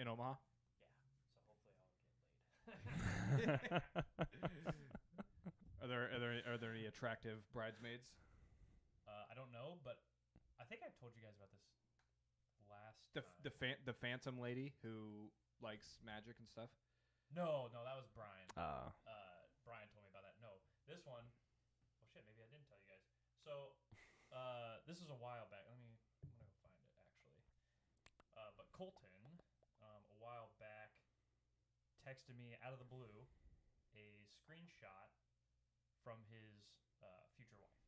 in Omaha. Yeah. So hopefully I'll get laid. Are there any attractive bridesmaids? I don't know, but I think I told you guys about this last time. The phantom lady who likes magic and stuff. No, that was Brian. Brian told me about that. No, this one. Well, shit, maybe I didn't tell you guys. So, this was a while back. I'm gonna go find it actually. But Colton, a while back, texted me out of the blue a screenshot from his future wife.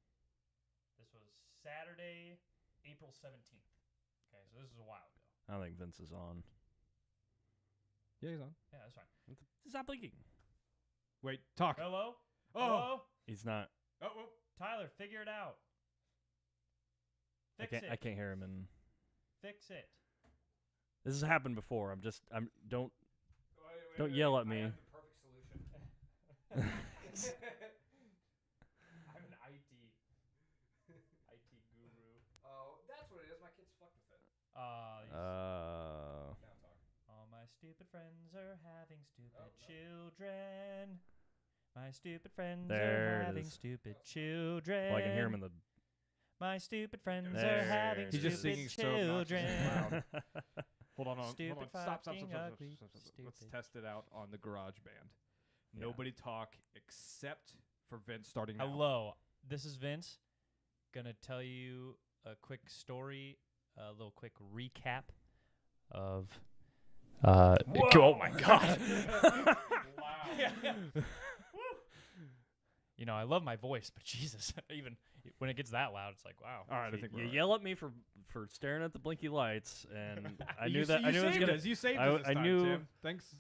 This was Saturday, April 17th. Okay, so this is a while ago. I don't think Vince is on. Yeah, he's on. Yeah, that's fine. Stop blinking. Wait, talk. Hello? Oh. Hello? He's not. Oh. Tyler, figure it out. Fix it. I can't hear him, and Fix it. this has happened before. Don't yell at me. I have the perfect solution. I'm an IT guru. Oh, that's what it is. My kids fucked with it. Now talk. all my stupid friends are having stupid children. My stupid friends There are it having is. stupid children. Well, I can hear him in the. My stupid friends There are having it He's just stupid singing so obnoxiously children. loud. Hold on. Stupid Hold on. Stop. fucking ugly. Let's Stupid. test it out on the garage band. Yeah. Nobody talk except for Vince starting now. Hello, this is Vince. Gonna tell you a quick story, a little quick recap of. Oh my god! You know, I love my voice, but Jesus, even when it gets that loud, it's like, wow. All right, I think You we're all yell at me for staring at the blinky lights, and I knew You that. you I knew it was saved gonna. us. You saved I- us this I time, knew- Tim. Thanks.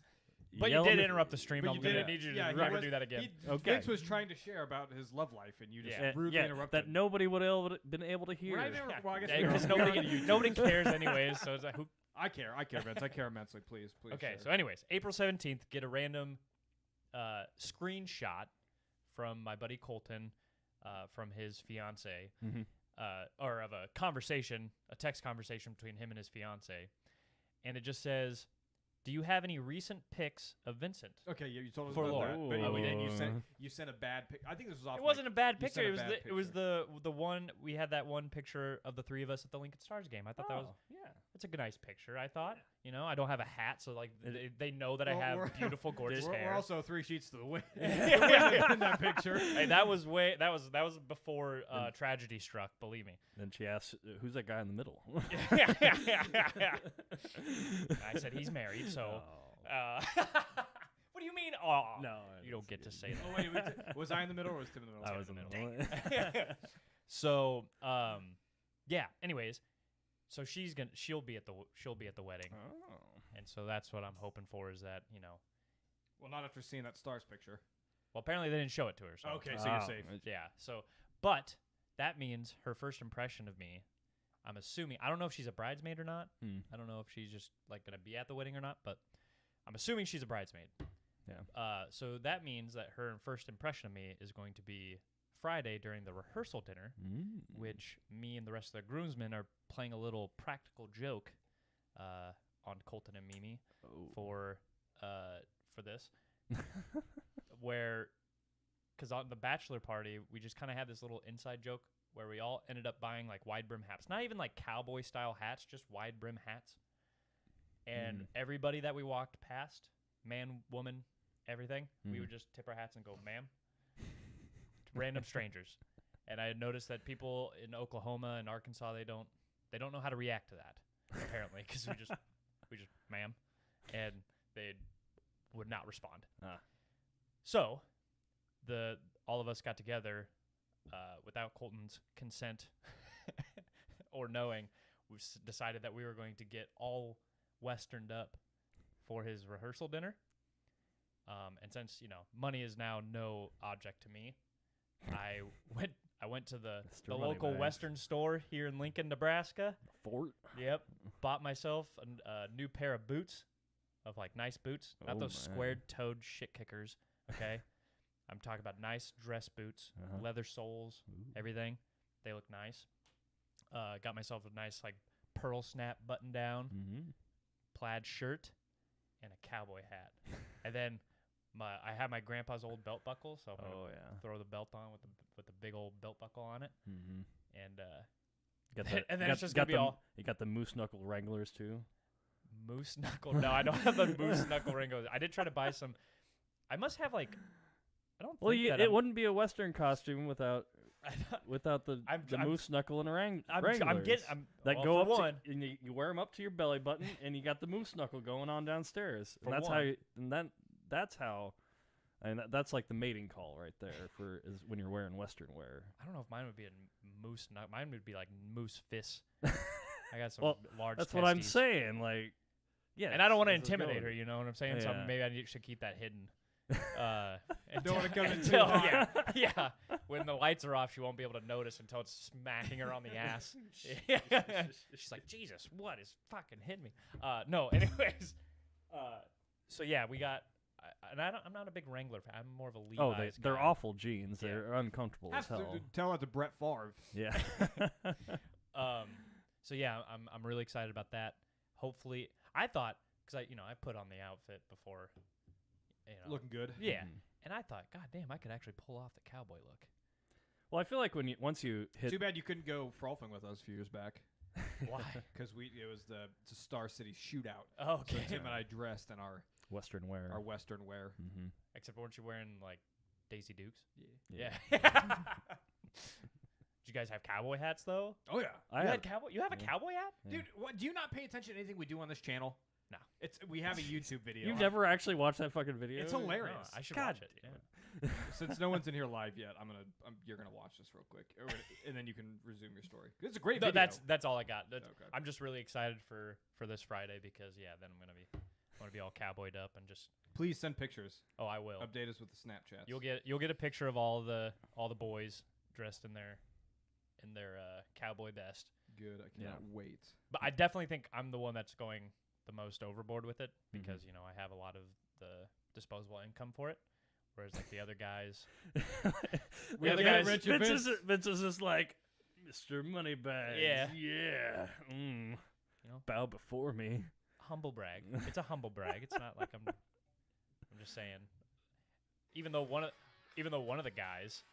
But you yell at did me- interrupt the stream. But I'm you gonna did. need you to Yeah, he never was- do that again. Okay. Vince was trying to share about his love life, and you just Yeah. rudely Yeah, interrupted. that nobody would have been able to hear. Well, I guess Because we're on nobody YouTube. nobody cares anyways. So it's like, who? I care, Vince. I care immensely. Please. Okay. share. So, anyways, April 17th, get a random screenshot from my buddy Colton, from his fiance. Mhm. Or of a conversation, a text conversation between him and his fiance, and it just says, "Do you have any recent pics of Vincent?" Okay, you told us For about Laura. that, but Oh, we didn't. you sent a bad pic. I think this was off. It wasn't a bad you picture. sent a It was bad it was picture. the one we had, that one picture of the three of us at the Lincoln Stars game. I thought that was yeah. it's a good, nice picture. I thought, you know, I don't have a hat, so like they know that I Well, have we're- beautiful, gorgeous We're hair. also 3 sheets to the wind Yeah. in that picture. Hey, that was before tragedy struck. Believe me. Then she asked, "Who's that guy in the middle?" I said he's married, so. Oh. What do you mean? Oh, No, you don't get to say that. Oh wait, was I in the middle or was Tim in the middle? I was in the middle. So, yeah. Anyways, so she'll be at the wedding, Oh. and so that's what I'm hoping for, is that, you know. Well, not after seeing that stars picture. Well, apparently they didn't show it to her. So. Okay, so you're Oh. safe. Yeah. So, but that means her first impression of me, I'm assuming, I don't know if she's a bridesmaid or not. I don't know if she's just like gonna be at the wedding or not, but I'm assuming she's a bridesmaid. Yeah. So that means that her first impression of me is going to be Friday during the rehearsal dinner, which me and the rest of the groomsmen are playing a little practical joke on Colton and Mimi for this, where, because on the bachelor party we just kind of had this little inside joke where we all ended up buying like wide brim hats, not even like cowboy style hats, just wide brim hats, and everybody that we walked past, man, woman, everything, we would just tip our hats and go, "Ma'am." Random strangers. And I had noticed that people in Oklahoma and Arkansas, they don't know how to react to that, apparently, because we just "Ma'am," and they would not respond. So all of us got together without Colton's consent or knowing. We decided that we were going to get all westerned up for his rehearsal dinner. And since, you know, money is now no object to me, I went to the Mr. local Moneybags. Western store here in Lincoln, Nebraska. Fort. Yep. Bought myself a new pair of boots, of like nice boots, not Oh, those man. squared-toed shit kickers. Okay. I'm talking about nice dress boots, leather soles, everything. They look nice. Got myself a nice like pearl snap button down, plaid shirt, and a cowboy hat. And then I have my grandpa's old belt buckle, so I'm gonna Oh yeah. throw the belt on with the big old belt buckle on it. Mm-hmm. And Got and then it's just gonna be all You got the moose knuckle wranglers too. moose knuckle. No, I don't have the moose knuckle wranglers. I did try to buy some. I must have like. I don't. Well, think that it I'm- wouldn't be a Western costume without the I'm moose knuckle and I'm wranglers getting. I'm that well, go for up one. to, and you wear them up to your belly button, and you got the moose knuckle going on downstairs. For And that's how. one. That's how. And that's like the mating call right there is when you're wearing Western wear. I don't know if mine would be a moose knuckle. Mine would be like moose fists. I got some Well, large. That's what I'm testes. saying. Like, yeah. And I don't want to that's what's intimidate her. going. You know what I'm saying? So Yeah. maybe I should keep that hidden. Don't wanna come in too until hot. yeah. When the lights are off, she won't be able to notice until it's smacking her on the ass. She's like, Jesus, what is fucking hitting me? No, anyways. So yeah, we got. And I'm not a big Wrangler fan. I'm more of a Levi's. Oh, they're guy. awful jeans. Yeah. They're uncomfortable as Have to hell. tell that to Brett Favre. Yeah. So yeah, I'm really excited about that. Hopefully, I thought because I put on the outfit before. Looking good. Yeah, Mhm. and I thought, God damn, I could actually pull off the cowboy look. Well, I feel like once you hit Too bad you couldn't go frolfing with us a few years back. Why? Because it was the Star City shootout. Oh, So okay. Tim and I dressed in our Western wear. Western wear. Mm-hmm. Except weren't you wearing like Daisy Dukes? Yeah. Did you guys have cowboy hats though? Oh yeah, I You had, cowboy. You have a yeah. cowboy hat? Yeah. dude. What, do you not pay attention to anything we do on this channel? No. We have a YouTube video. You've never actually watched that fucking video? It's hilarious. No, I should God watch it. damn Yeah. Since no one's in here live yet, you're gonna watch this real quick, and then you can resume your story. It's a great No, video. that's all I got. Okay. I'm just really excited for this Friday because then I'm gonna be all cowboyed up and just. Please send pictures. Oh, I will. Update us with the Snapchats. You'll get a picture of all the boys dressed in their cowboy best. Good. I Yeah. cannot wait. But I definitely think I'm the one that's going the most overboard with it Mm-hmm. because I have a lot of the disposable income for it, whereas like the other guys. We other get guys- rich Vince is just like, Mr. Moneybags. Yeah. Yeah. Bow before me. Humble brag. It's a humble brag. It's not like I'm just saying. Even though one of the guys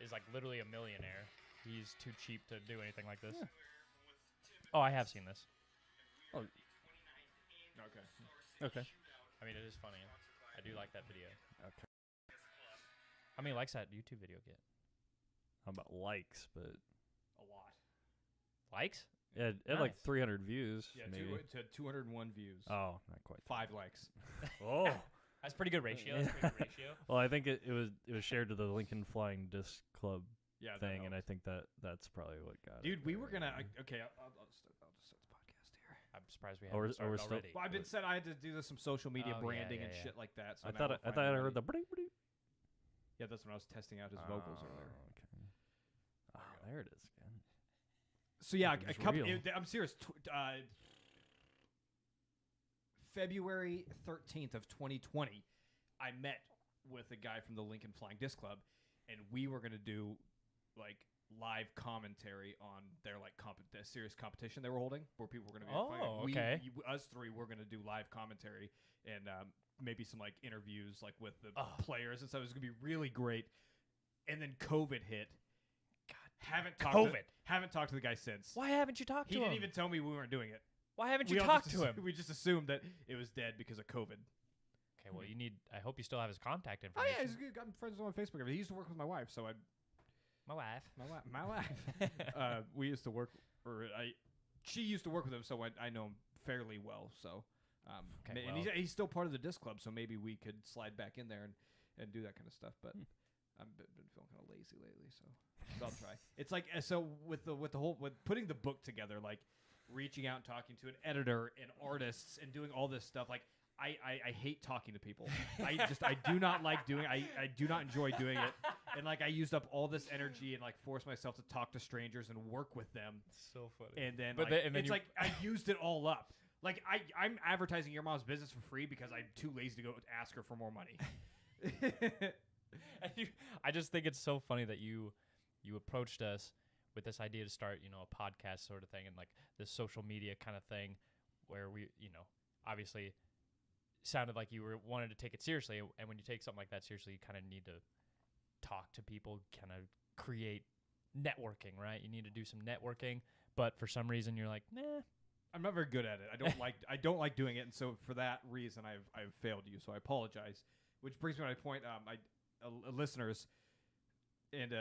is like literally a millionaire, he's too cheap to do anything like this. Yeah. Oh, I have seen this. Okay. I mean, it is funny. I do like that video. Okay. How many likes that YouTube video get? How about likes? But a lot. Likes? yeah, it had like Nice. 300 views. Yeah, maybe. to 201 views. Oh, not quite. 5 likes. Oh. That's pretty good ratio. That's pretty good ratio. Well, I think it was shared to the Lincoln Flying Disc Club Yeah, that thing, and I helps. think that's probably what got it. Dude, we there. were gonna. Okay, I'll just start the podcast here. I'm surprised we Oh, we're- haven't oh, we're started still- already. Well, I've been said I had to do some social media Oh, yeah, branding yeah, and yeah. shit like that. So I now thought we're I finally heard the. ready. Yeah, that's when I was testing out his vocals earlier. Okay. Oh, there it is again. So yeah, It a was couple. real. I'm serious. February 13th of 2020, I met with a guy from the Lincoln Flying Disc Club, and we were gonna do like live commentary on their like the serious competition they were holding, where people were gonna be. Oh, fighting. okay. Us three were gonna do live commentary and maybe some like interviews like with the Oh. players and stuff. It was gonna be really great. And then COVID hit. God, Haven't talked to the guy since. why haven't you talked He to didn't him? even tell me we weren't doing it. Why haven't We you all talked just to him? We just assumed that it was dead because of COVID. Okay, well, you need. I hope you still have his contact Oh information. yeah, he's good. I'm friends with him on Facebook. He used to work with my wife, so My wife. my wife. We used to work, she used to work with him, so I know him fairly well. So, Okay, and well. he's still part of the disc club, so maybe we could slide back in there and do that kind of stuff. But I've been feeling kind of lazy lately, so I'll try. It's like so with putting the book together, like reaching out and talking to an editor and artists and doing all this stuff, like. I hate talking to people. I do not like doing. I do not enjoy doing it. And like I used up all this energy and like forced myself to talk to strangers and work with them. So funny. And then, But like, and then it's you, like I used it all up. Like I'm advertising your mom's business for free because I'm too lazy to go ask her for more money. I just think it's so funny that you approached us with this idea to start, a podcast sort of thing and like this social media kind of thing where we, obviously sounded like you were wanted to take it seriously, and when you take something like that seriously, you kind of need to talk to people, kind of create networking, right? You need to do some networking, but for some reason you're like, nah. I'm not very good at it. I don't like doing it, and so for that reason, I've failed you. So I apologize. Which brings me to my point. Listeners and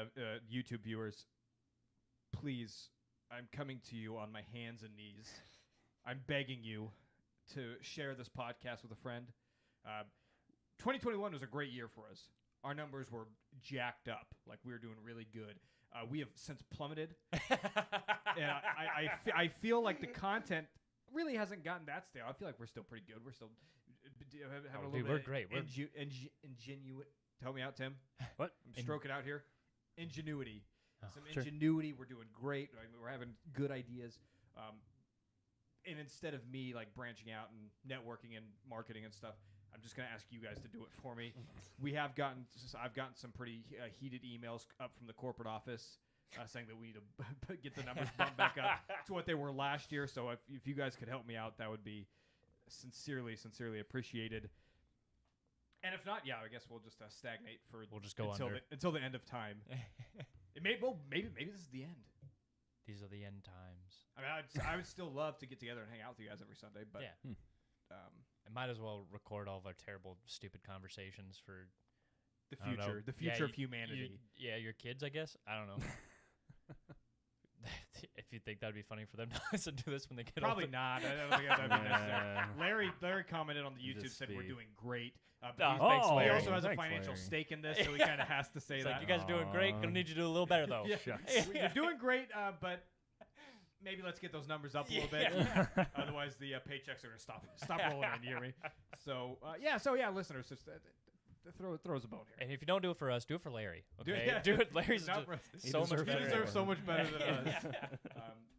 YouTube viewers, please, I'm coming to you on my hands and knees. I'm begging you to share this podcast with a friend. 2021 was a great year for us. Our numbers were jacked up. Like, we were doing really good. We have since plummeted. And I feel like the content really hasn't gotten that stale. I feel like we're still pretty good. We're still having a little we're bit great. We're ingenuity. Help me out, Tim. What? I'm stroking out here. Ingenuity. Some sure. ingenuity. We're doing great. I mean, we're having good ideas. And instead of me like branching out and networking and marketing and stuff, I'm just going to ask you guys to do it for me. I've gotten some pretty heated emails up from the corporate office saying that we need to get the numbers bumped back up to what they were last year. So if you guys could help me out, that would be sincerely appreciated. And if not, yeah, I guess we'll just stagnate for we'll just go until the end of time. Maybe this is the end. These are the end times. I mean, I would still love to get together and hang out with you guys every Sunday, but yeah. I might as well record all of our terrible, stupid conversations for the future of humanity. Your kids, I guess. I don't know. If you think that'd be funny for them to listen to this when they get probably older. not. I don't think that'd be necessary. Larry commented on the YouTube, said we're doing great. Thanks, he Larry. also has a Thanks, financial Larry. stake in this, so he kind of has to say It's that. like, you guys are doing great. Gonna need you to do a little better though. Yeah. You're doing great, but maybe let's get those numbers up a little bit. Otherwise, the paychecks are gonna stop rolling in. You hear me? So listeners, just throw us a bone here. And if you don't do it for us, do it for Larry. Okay, Yeah. do it. Larry's Not for us. so much He better. deserves so much better than us.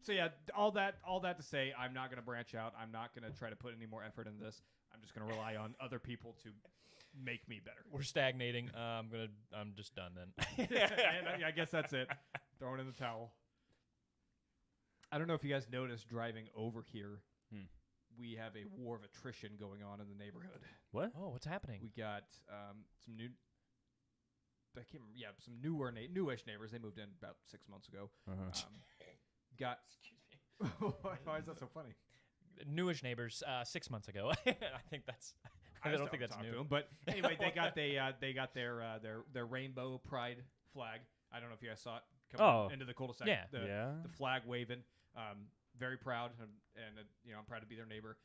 So yeah, all that to say, I'm not going to branch out. I'm not going to try to put any more effort into this. I'm just going to rely on other people to make me better. We're stagnating. I'm just done then. I guess that's it. Throwing in the towel. I don't know if you guys noticed driving over here. We have a war of attrition going on in the neighborhood. What? Oh, what's happening? We got some new. I can't remember. Yeah, some newish neighbors. They moved in about 6 months ago. Got. Excuse me. Why is that so funny? Newish neighbors 6 months ago. I think that's. I don't think that's new. To them, but anyway, they got their rainbow pride flag. I don't know if you guys saw it coming into the cul-de-sac. Yeah. The flag waving. Very proud, and I'm proud to be their neighbor.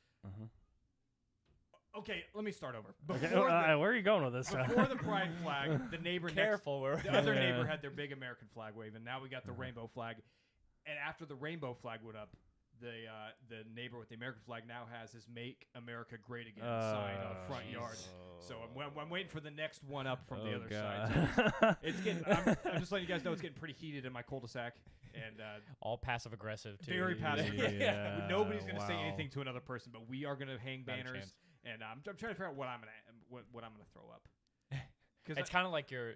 Okay, let me start over. Where are you going with this? Before the pride flag, the neighbor the other neighbor had their big American flag waving. Now we got the rainbow flag, and after the rainbow flag went up, the neighbor with the American flag now has his "Make America Great Again" sign on the front yard. So I'm waiting for the next one up from the other side. So it's getting. I'm just letting you guys know it's getting pretty heated in my cul-de-sac, and all passive aggressive too. very passive aggressive. Yeah, Nobody's gonna say wow. anything to another person, but we are gonna hang Not a banners, chance. and I'm trying to figure out what I'm gonna throw up. It's kind of like your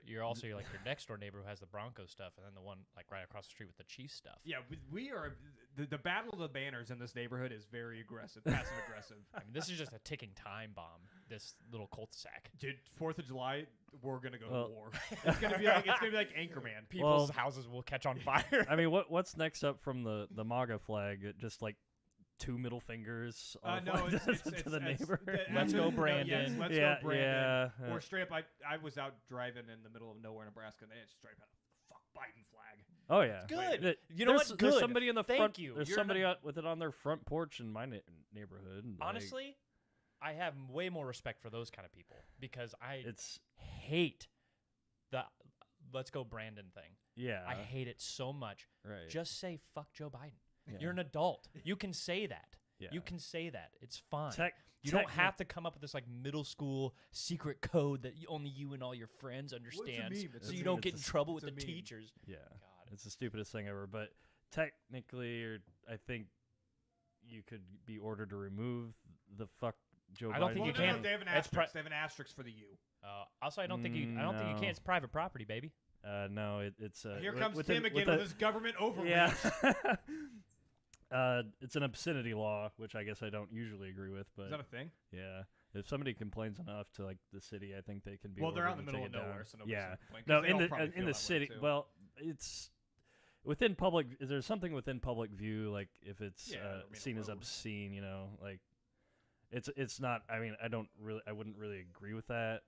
next door neighbor who has the Broncos stuff, and then the one like right across the street with the Chiefs stuff. Yeah, we are the battle of the banners in this neighborhood is very aggressive, passive aggressive. I mean, this is just a ticking time bomb. This little cul-de-sac. Dude, 4th of July, we're gonna go to war. It's gonna be like Anchorman. People's houses will catch on fire. I mean, what's next up from the MAGA flag? Just like 2 middle fingers on the no, flag it's to the neighbor. Let's go, Brandon. Let's go, Brandon. Yeah. Or straight up, I was out driving in the middle of nowhere, Nebraska, and they just straight up fuck Biden flag. Oh yeah, Good. You know what? There's Good. somebody in the Thank front. you. There's You're somebody with it on their front porch in my neighborhood. Honestly, I have way more respect for those kind of people because I it's hate the "Let's go, Brandon" thing. yeah. I hate it so much. Right. Just say "fuck Joe Biden." Yeah. You're an adult. You can say that. Yeah. You can say that. It's fine. You Techni- don't have to come up with this like middle school secret code that only you and all your friends understand, so you don't get in trouble with the teachers. Yeah. God. It's the stupidest thing ever. But technically, I think you could be ordered to remove the "fuck Joe Biden." I don't think you can. No, they have an It's asterisk. They have an asterisk for the U. Also, I don't think you can. It's private property, baby. No, it's Here comes Tim again with his government overreach. Yeah. it's an obscenity law, which I guess I don't usually agree with, but Is that a thing? yeah, if somebody complains enough to like the city, I think they can be. Well, they're out in ordered the to middle of take it nowhere, down. so nobody's Yeah, gonna complain, 'cause no, they all in probably the feel that way, city. too. Well, it's within public. Is there something within public view, like if it's Yeah, I mean, a seen as road. obscene? You know, like it's not. I mean, I wouldn't really agree with that,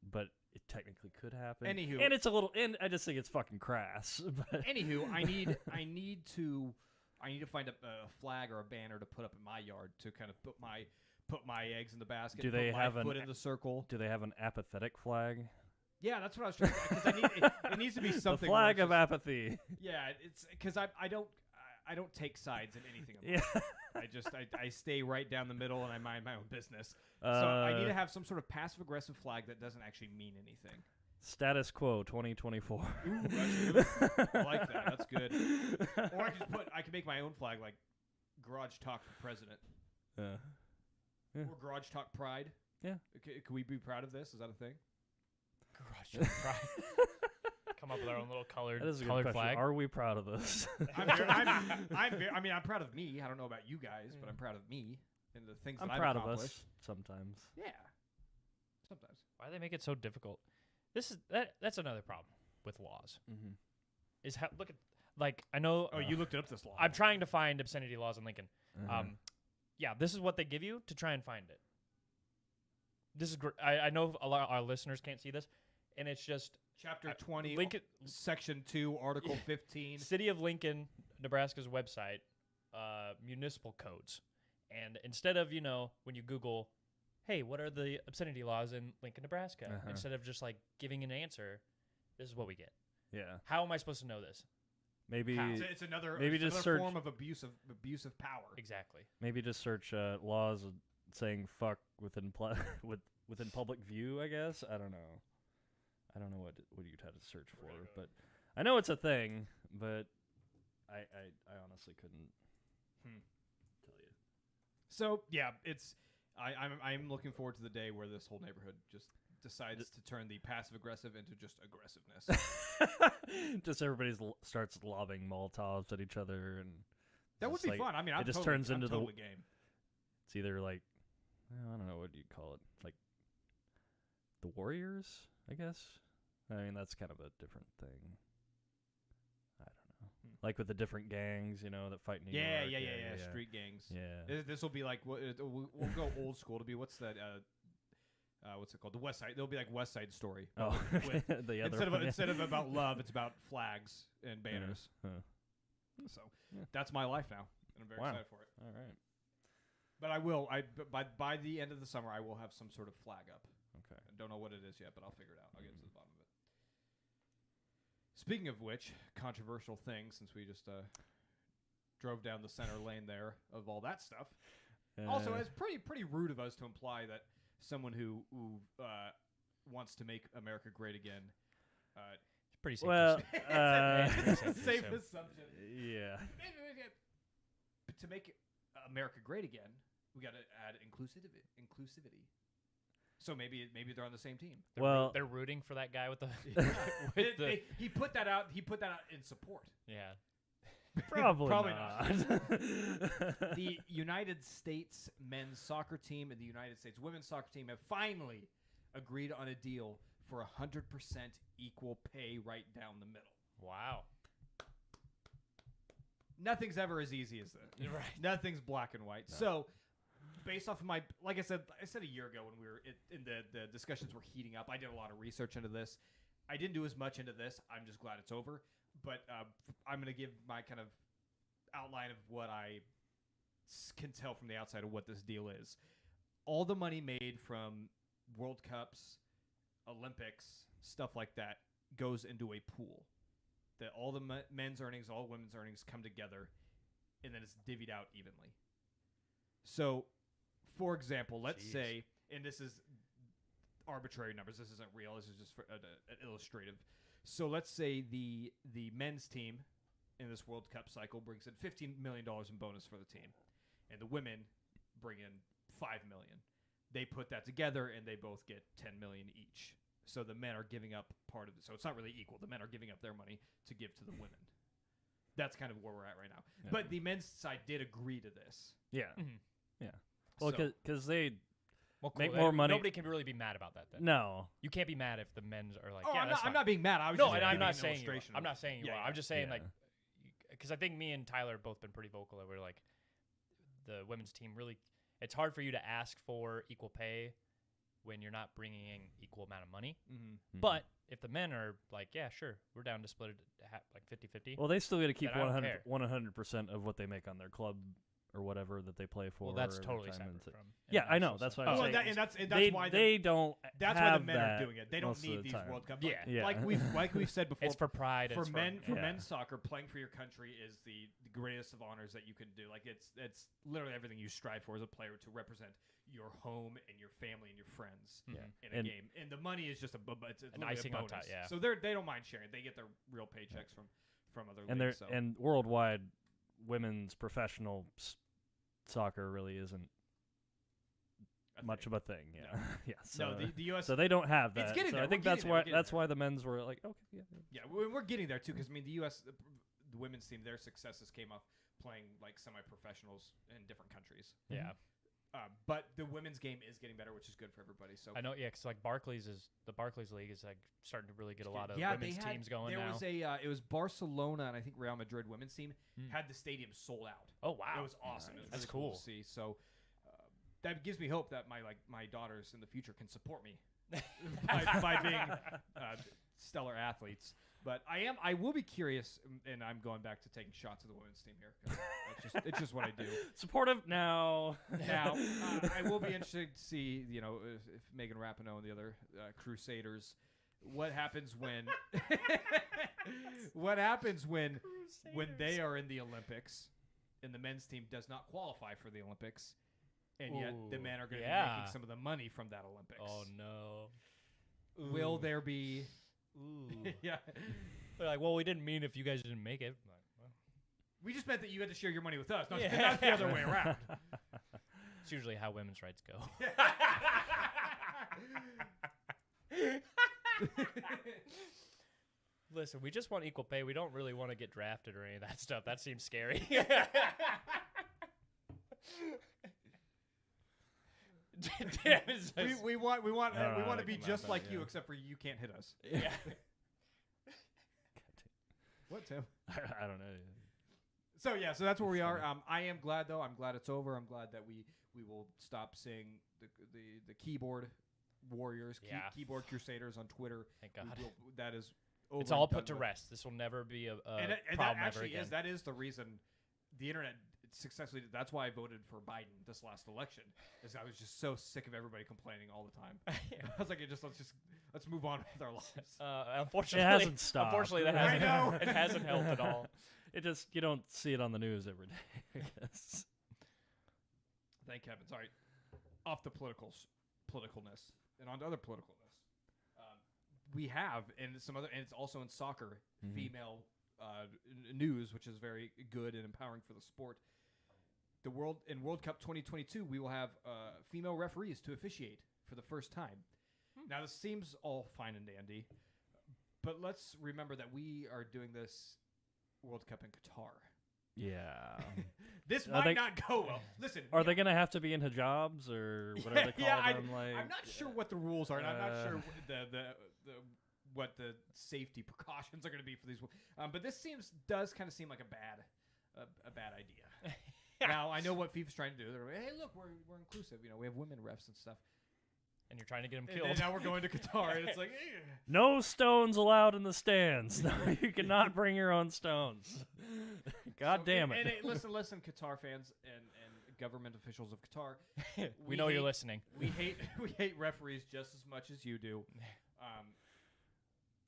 but it technically could happen. Anywho. and it's a little. And I just think it's fucking crass. But Anywho, I need to find a flag or a banner to put up in my yard to kind of put my eggs in the basket. Do put they my have foot in the circle? do they have an apathetic flag? Yeah, that's what I was trying to. Because I need it needs to be something. The flag where of it's apathy. just- Yeah, it's because I don't take sides in anything. In Yeah. life. I stay right down the middle and I mind my own business. So I need to have some sort of passive aggressive flag that doesn't actually mean anything. Status quo 2024. Ooh, that's good. I like that. That's good. Or I could make my own flag like Garage Talk for President. Yeah. Yeah. Or Garage Talk Pride. Yeah. Can we be proud of this? Is that a thing? Garage Pride. Come up with our own little That is a good colored question. flag. Are we proud of this? I'm proud of me. I don't know about you guys, but I'm proud of me and the things I'm that proud I've of accomplished. us sometimes. Yeah. Sometimes. Why do they make it so difficult? That's another problem with laws. Mm-hmm. Is how look at like I know. Oh, you looked up this law. I'm trying to find obscenity laws in Lincoln. Uh-huh. Yeah, this is what they give you to try and find it. This is I know a lot of our listeners can't see this, and it's just Chapter 20, Lincoln Section 2, Article 15. City of Lincoln, Nebraska's website, municipal codes, and instead of when you Google, hey, what are the obscenity laws in Lincoln, Nebraska? Uh-huh. Instead of just like giving an answer, this is what we get. Yeah. How am I supposed to know this? Maybe How? It's another, Maybe it's just another search- form of abusive power. Exactly. maybe just search laws saying fuck within within public view, I guess. I don't know what you'd have to search for, but I know it's a thing, but I honestly couldn't tell you. So yeah, I'm looking forward to the day where this whole neighborhood just decides to turn the passive aggressive into just aggressiveness. Just everybody starts lobbing Molotovs at each other, and That would just be like- fun. I mean, it just turns into the totally game. it's either like I don't know what do you call it, like the Warriors, I guess. I mean, that's kind of a different thing. I don't know, like with the different gangs, that fight in New Yeah, York. yeah. Street gangs. Yeah. This will be like we'll go old school to be what's that? What's it called? The West Side. There'll be like West Side Story. Oh, with, the other instead of one, yeah. instead of about love, it's about flags and banners. Huh. So Yeah. that's my life now, and I'm very Wow. excited for it. All right. But I will. By the end of the summer, I will have some sort of flag up. Okay. I don't know what it is yet, but I'll figure it out. I'll get to the bottom of it. Speaking of which, controversial thing, since we just drove down the center lane there of all that stuff. Also, it's pretty rude of us to imply that someone who wants to make America great again. It's pretty safe. well, to say. It's a Safe to safe assume. assumption. yeah. But to make America great again, we got to add inclusivity. So maybe they're on the same team. Well, They're rooting for that guy with the He put that out. He put that out in support. yeah. probably not. not. The United States men's soccer team and the United States women's soccer team have finally agreed on a deal for 100% equal pay right down the middle. Wow. Nothing's ever as easy as that. Right. Nothing's black and white. No. So, based off of like I said a year ago when we were in the discussions were heating up, I did a lot of research into this. I didn't do as much into this. I'm just glad it's over. But I'm going to give my kind of outline of what I can tell from the outside of what this deal is. All the money made from World Cups, Olympics, stuff like that goes into a pool. That all the men's earnings, all women's earnings come together, and then it's divvied out evenly. So, for example, let's say, and this is arbitrary numbers. This isn't real. This is just for an illustrative. So let's say the men's team in this World Cup cycle brings in $15 million in bonus for the team, and the women bring in $5 million. They put that together, and they both get $10 million each. So the men are giving up part of it. So it's not really equal. The men are giving up their money to give to the women. That's kind of where we're at right now. Yeah. But the men's side did agree to this. Yeah. Mhm. Yeah. Well, So- because they Well, Make cool. more money- Nobody can really be mad about that. Then no. you can't be mad if the men's are like, Oh, yeah, I'm that's not. I'm fine. not being mad. I was No, just and I'm giving not an saying you are. illustration I'm of not saying you Yeah, are. yeah. I'm just saying Yeah. like, because I think me and Tyler have both been pretty vocal that we're like, the women's team really, it's hard for you to ask for equal pay when you're not bringing in equal amount of money. Mhm. But if the men are like, yeah, sure, we're down to split it like 50-50. Well, they still got to keep Then I don't care. 100% of what they make on their club or whatever that they play for. Well, that's or totally time separate and from. Yeah, I know. international That's stuff. what I'm Oh, saying. and that's they why they don't. that's why the have men are that doing it. They don't most of need the these time. World Cup. Yeah. Yeah. Like we've said before. It's for pride. for it's men for, for Yeah. men's soccer, playing for your country is the greatest of honors that you can do. Like it's literally everything you strive for as a player to represent your home and your family and your friends Mhm. in a And- game. And the money is just it's An literally icing a on bonus. top, yeah. So they don't mind sharing. They get their real paychecks from other And leagues. they're So. and worldwide women's professional soccer really isn't I much think. of a thing. Yeah. No. Yeah. So, No, the U.S. so they don't have that. It's getting so there. I think We're that's getting there. We're why getting that's there. why the men's were like, okay, yeah. Yeah, we're getting there too, because I mean the U.S. The women's team, their successes came off playing like semi-professionals in different countries. yeah. But the women's game is getting better, which is good for everybody. So I know, yeah, because like the Barclays League is like starting to really get a lot of yeah, women's they had, teams going there now. was it was Barcelona and I think Real Madrid women's team Mm. had the stadium sold out. Oh wow, It was awesome. It was That's really cool cool. to see. So that gives me hope that my daughters in the future can support me by being stellar athletes. But I will be curious, and I'm going back to taking shots at the women's team here. 'Cause it's just what I do. Supportive now. Now, I will be interested to see, if Megan Rapinoe and the other Crusaders, what happens when when they are in the Olympics and the men's team does not qualify for the Olympics, and yet the Ooh, men are going to be yeah. making some of the money from that Olympics. Oh no. Will there be? Ooh. Yeah, They're like, well, we didn't mean if you guys didn't make it. I'm like, well, we just meant that you had to share your money with us, not, Yeah. not the other way around. it's usually how women's rights go. Listen, we just want equal pay. We don't really want to get drafted or any of that stuff. That seems scary. Damn, it's just- we want I don't know how to to be come out just of like that, you, yeah. except for you can't hit us. yeah. What, Tim? I don't know. So yeah, so that's where we are. I am glad though. I'm glad it's over. I'm glad that we will stop seeing the keyboard warriors, Yeah. keyboard crusaders on Twitter. Thank We God. will- that is over. It's all and done put to with. rest. This will never be a And that problem ever actually again. that is the reason the internet successfully. That's why I voted for Biden this last election. Is I was just so sick of everybody complaining all the time. I was like, let's move on with our lives. Unfortunately, It hasn't stopped. Unfortunately, that I hasn't. know. It hasn't helped at all. It just you don't see it on the news every day. I guess. Thank heavens. All right, off the politicalness and on to other politicalness. We have and some other, and it's also in soccer, Mhm. female news, which is very good and empowering for the sport. In World Cup 2022, we will have female referees to officiate for the first time. Now, this seems all fine and dandy, but let's remember that we are doing this World Cup in Qatar. Yeah. This Are might they- not go well. Listen, Are they gonna have to be in hijabs or what are they call them? Like I'm not sure what the rules are, and I'm not sure what the safety precautions are going to be for these. But this does kind of seem like a bad idea. Now I know what FIFA's trying to do. They're like, hey, look, we're inclusive. We have women refs and stuff. And you're trying to get him And killed. now we're going to Qatar, and it's like, no stones allowed in the stands. No, you cannot bring your own stones. God So, damn it. And listen, Qatar fans and government officials of Qatar. we know you're hate- listening, We hate referees just as much as you do.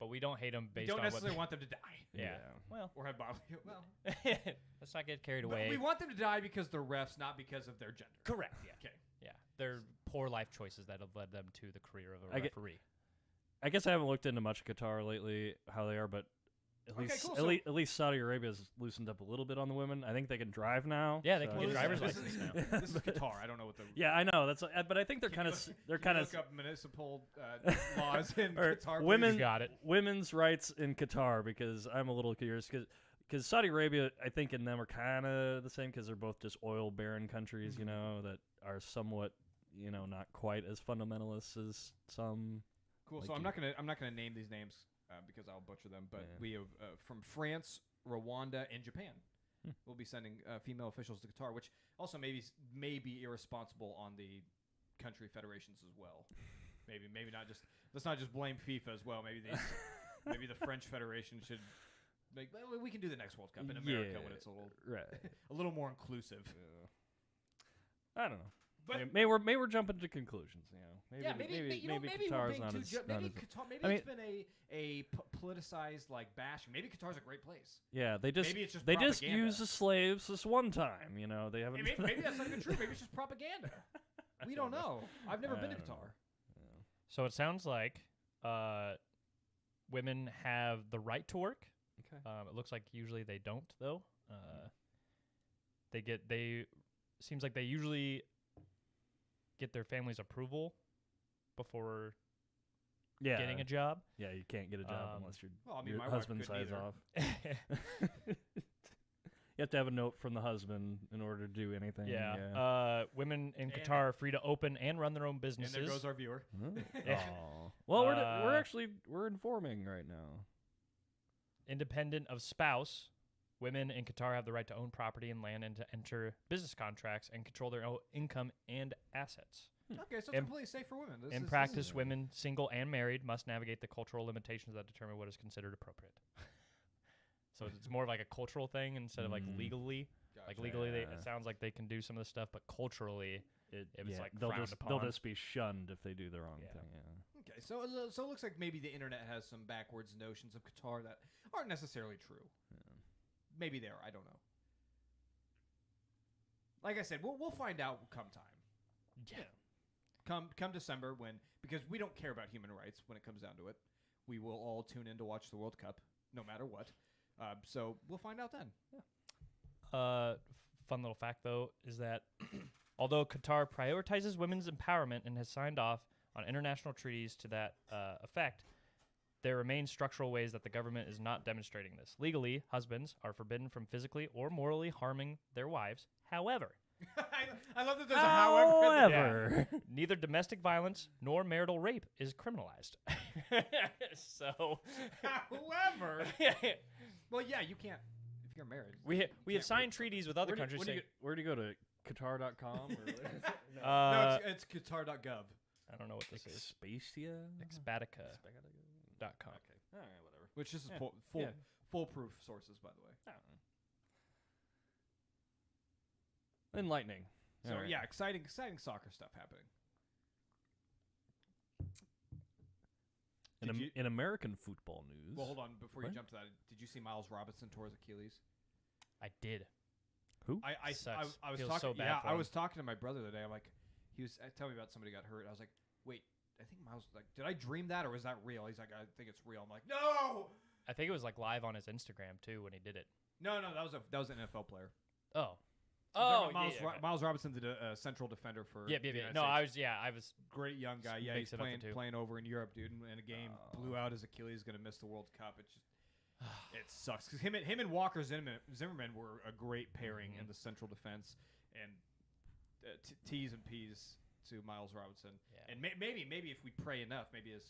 but we don't hate them We based don't on necessarily what. want them to die Yeah. Well, or have bodily. Well, let's not get carried but away. we want them to die because they're refs, not because of their gender. Correct. Yeah. Okay. Yeah. They're poor life choices that have led them to the career of a I get- referee. I guess I haven't looked into much Qatar lately, how they are, but at Okay, least cool. at, So- at least Saudi Arabia's loosened up a little bit on the women. I think they can drive now. Yeah, they can so- get this driver's is- license now. This is Qatar. I don't know what the. Yeah, I know. That's but I think they're Can kind you of they're Can kind you of look up municipal laws in or Qatar. please? women You got it. women's rights in Qatar because I'm a little curious because because Saudi Arabia, I think, and them are kind of the same because they're both just oil-bearing countries, you know, that are somewhat, you know, not quite as fundamentalist as some. Cool. Like So I'm you. not gonna name these names because I'll butcher them. But Yeah. we have from France, Rwanda, and Japan. Hmm. We'll be sending female officials to Qatar, which also may be irresponsible on the country federations as well. maybe not just let's not just blame FIFA as well. Maybe the French Federation should. Well, we can do the next World Cup in America when it's right. a little more inclusive. I don't know. But Maybe we're jumping to conclusions. You know, maybe Qatar's we're being not too as maybe not as- Qatar, maybe I mean- it's been a politicized like bashing. Maybe Qatar's a great place. Yeah, they just Maybe it's just they just propaganda. use the slaves this one time. You know, they haven't. Maybe that's not even true. Maybe it's just propaganda. We don't know. I've never been to I don't know. Qatar. So it sounds like women have the right to work. Okay. It looks like usually they don't, though. Seems like they usually get their family's approval before Yeah. getting a job. Yeah, you can't get a job unless Well, I mean, your my wife husband couldn't signs either. off. You have to have a note from the husband in order to do anything. Yeah. Women in And- Qatar are free to open and run their own And businesses. there goes our viewer. Yeah. Aw. Well, we're Uh, actually informing right now. Independent of spouse, women in Qatar have the right to own property and land and to enter business contracts and control their own income and assets. Okay, so it's In- completely safe for women. In practice, women, single and married, must navigate the cultural limitations that determine what is considered appropriate. So it's more of like a cultural thing instead of like legally. Like legally, Yeah. it sounds like they can do some of the stuff, but culturally, it was like they'll frowned they'll upon. just be shunned if they do the wrong Yeah. thing. Yeah. Okay, so it looks like maybe the internet has some backwards notions of Qatar that aren't necessarily true. Maybe they are. I don't know. Like I said, we'll find out come time. Yeah. Come December because we don't care about human rights when it comes down to it. We will all tune in to watch the World Cup no matter what. So we'll find out then. Fun little fact, though, is that although Qatar prioritizes women's empowerment and has signed off on international treaties to that effect, there remain structural ways that the government is not demonstrating this. Legally, husbands are forbidden from physically or morally harming their wives. However, I love that there's a however. However, neither domestic violence nor marital rape is criminalized. So, However, well, yeah, you can't if you're married. we have signed treaties with other countries saying, where do you go to Qatar.com? No, it's Qatar.gov. I don't know what this is. Spacia? Expatica.com. Okay. All right, whatever. Which this is Yeah. foolproof sources, by the way. Enlightening. So All right. yeah, exciting soccer stuff happening. In American football news. Well, hold on before you What? jump to that. Did you see Miles Robinson tore his Achilles? I did. Who? I Sucks. was Feels talking. so bad yeah, for I him. was talking to my brother the other day. I'm like, he was telling me about somebody got hurt. I was like, wait, I think Miles. Like, did I dream that or was that real? He's like, I think it's real. I'm like, no, I think it was like live on his Instagram too when he did it. no, that was an NFL player. Oh. Miles Robinson, the central defender for. Yeah. the United No, States. I was. Great young guy. Yeah, he's Mix it up the two. playing over in Europe, dude. And a game blew out his Achilles, going to miss the World Cup. It's just, it sucks because him and Walker Zimmerman were a great pairing in the central defense, and T's and P's to Miles Robinson. Yeah. And maybe if we pray enough, maybe his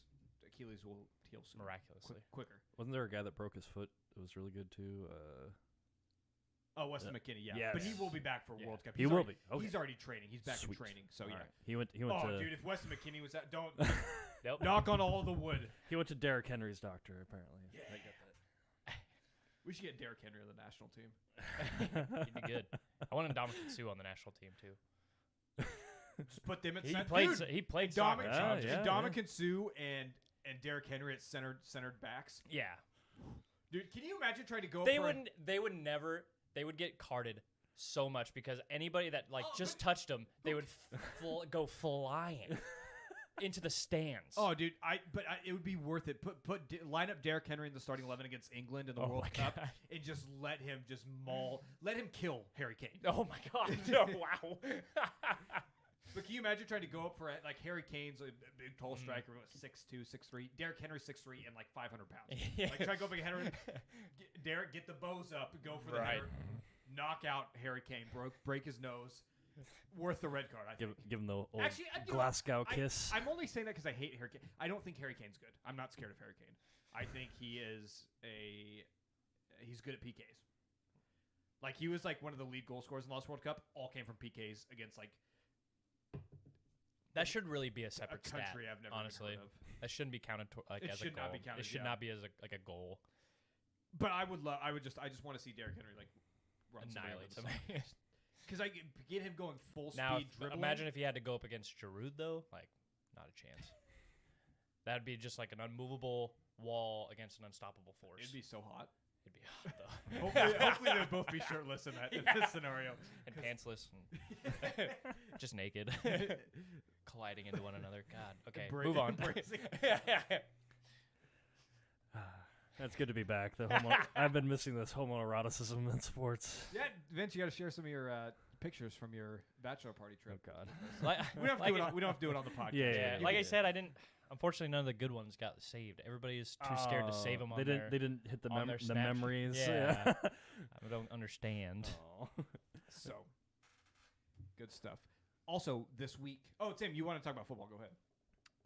Achilles will heal soon, Miraculously. quicker. Wasn't there a guy that broke his foot? It was really good too. Oh, Weston McKinney, yeah, Yes. but he will be back for Yeah. World Cup. He He's will already- be. Okay. He's already training. He's back Sweet. in training. So All yeah. right. He went Oh, to dude, if Weston McKinney was that, don't Nope. knock on all the wood. he went to Derrick Henry's doctor apparently. Yeah. We should get Derrick Henry on the national team. He'd be good. I wanted Dominican Sue on the national team too. Just put them at He center. played. Dude, He played soccer. Dominic- yeah. Dominican Sue and Derrick Henry at centered backs. Yeah. Dude, can you imagine trying to go? They for wouldn't. They would never. They would get carded so much because anybody that just touched them, they would go flying into the stands. Oh, dude, it would be worth it. Line up Derrick Henry in the starting 11 against England in the World my Cup, God. and just let him just maul, let him kill Harry Kane. Oh my God! No, wow. But can you imagine trying to go up for like Harry Kane's a big tall Mm. striker, 6'2", 6'3", Derrick Henry 6'3" and like 500 pounds. Yeah. Like try to go up against Henry. Derrick, get the bows up, go for the Right. header, knock out Harry Kane, break his nose. Worth the red card, I think. Give him the old Actually, you know, Glasgow kiss. I'm only saying that because I hate Harry Kane. I don't think Harry Kane's good. I'm not scared of Harry Kane. I think he's good at PKs. Like he was like one of the lead goal scorers in the last World Cup. All came from PKs against like That should really be a a separate stat. country I've never honestly. even heard of. That shouldn't be counted like It as a should goal. not be counted, It should yeah. not be as a goal. But I would love. I just want to see Derrick Henry like run Annihilate somebody somebody. because I get him going full Now, speed dribbling. imagine if he had to go up against Giroud, though. Like, not a chance. That'd be just like an unmovable wall against an unstoppable force. It'd be so hot. It'd be hot, though. Hopefully they'll both be shirtless in this scenario. And pantsless and just naked. Colliding into one another. God. Okay, move on. Embracing. That's good to be back. I've been missing this homoeroticism in sports. Yeah, Vince, you got to share some of your pictures from your bachelor party trip. Oh God. Like, We don't have to do it. We don't have to do it on the podcast. Yeah, like I yeah. said, I didn't. Unfortunately, none of the good ones got saved. Everybody is too scared to save them on They their. didn't. They didn't hit the on their the Snapchat. memories. Yeah. I don't understand. Aw. So good stuff. Also, this week. Oh, Tim, you want to talk about football? Go ahead.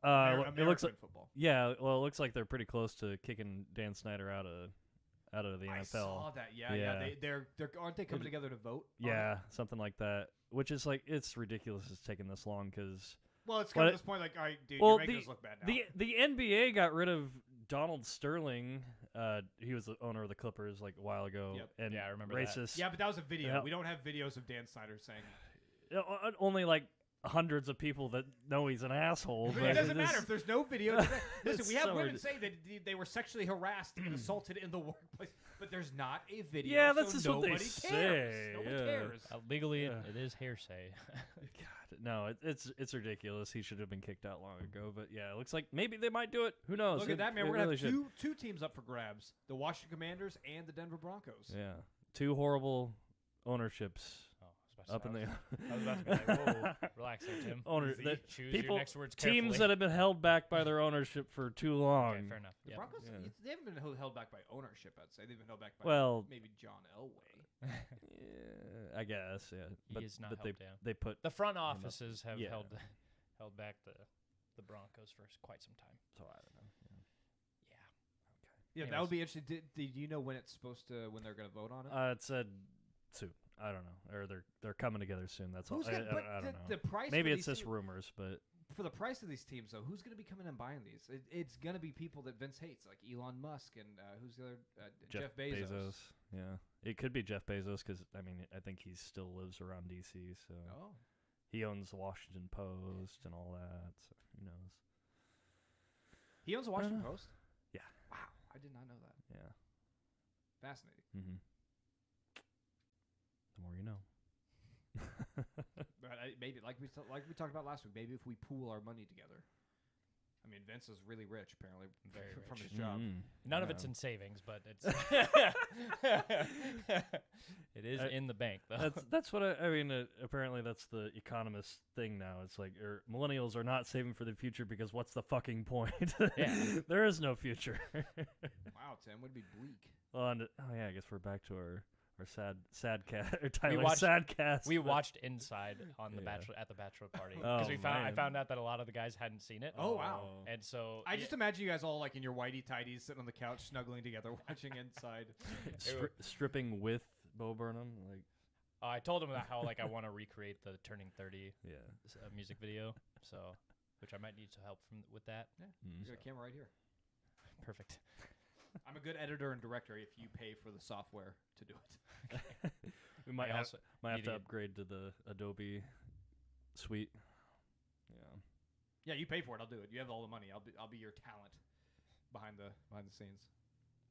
It looks like American football. yeah. Well, it looks like they're pretty close to kicking Dan Snyder out of the NFL. I saw that. Yeah. Yeah. They're aren't they coming together to vote? on it? Yeah, something like that. Which is like it's ridiculous it's taking this long because Well, it's come But to this point. Like, all right, dude, well, you're making us look bad now. the NBA got rid of Donald Sterling. He was the owner of the Clippers like a while ago. Yep. And Yeah, I remember that. racist. yeah, but that was a video. Yeah. We don't have videos of Dan Snyder saying. Only like hundreds of people that know he's an asshole. But but it doesn't this- matter if there's no video. Listen, It's we have so women rid- say that they were sexually harassed and assaulted in the workplace, but there's not a video. Yeah, that's so just what they nobody say, cares. Nobody yeah. cares. Legally, Yeah. it is hearsay. God, no, it's ridiculous. He should have been kicked out long ago. But yeah, it looks like maybe they might do it. Who knows? Look at that, man. It We're gonna really have should. two teams up for grabs: the Washington Commanders and the Denver Broncos. Yeah, two horrible ownerships Oh, I was up in about the. I was about to be like, whoa, relax there, Tim. Owner- Easy. the Choose people- your next words Teams carefully. that have been held back by their ownership for too long. Okay, fair enough. The Yep. Broncos, Yeah. they haven't been held back by ownership. I'd say they've been held back by Well, maybe John Elway. yeah, I guess, yeah. He But, is not but held down. they put. The front offices have Yeah. held back the Broncos for quite some time. So I don't know. Yeah. Yeah, that Anyways. would be interesting. Do you know when it's supposed to? When they're going to vote on it? It said soon. I don't know, or they're coming together soon. That's all. Who's I gonna, but don't know. the price? Maybe for it's these just te- rumors, but for the price of these teams, though. Who's going to be coming and buying these? It's going to be people that Vince hates, like Elon Musk and who's the other? Jeff Bezos. Yeah, it could be Jeff Bezos because I mean I think he still lives around DC, so Oh, he owns the Washington Post and all that. So who knows? he owns the Washington know. Post. Yeah. Wow, I did not know that. Yeah. Fascinating. Mm-hmm. The more you know. But maybe like we talked about last week. Maybe if we pool our money together. I mean, Vince is really rich, apparently, Very from rich. his job. Mhm. None of it's Yeah. in savings, but it's it is I- in the bank though. That's what I mean. Apparently, that's the economist thing now. It's like millennials are not saving for the future because what's the fucking point? Yeah. There is no future. Wow, Tim would be bleak. Oh yeah, I guess we're back to our sad cat or Tyler's watched- sad cast. We but- watched Inside on the Yeah. bachelor party Oh, because I man. found out that a lot of the guys hadn't seen it. Oh, wow. And so I just imagine you guys all like in your whitey tighties sitting on the couch snuggling together watching Inside. stripping with Bo Burnham, like I told him about how like I want to recreate the Turning 30 yeah. music video, so which I might need some help with that. Mm. You got a camera right here. Perfect. I'm a good editor and director if you pay for the software to do it. We might I have, also might have need to to- upgrade to the Adobe suite. Yeah. Yeah, you pay for it. I'll do it. You have all the money. I'll be your talent behind the scenes.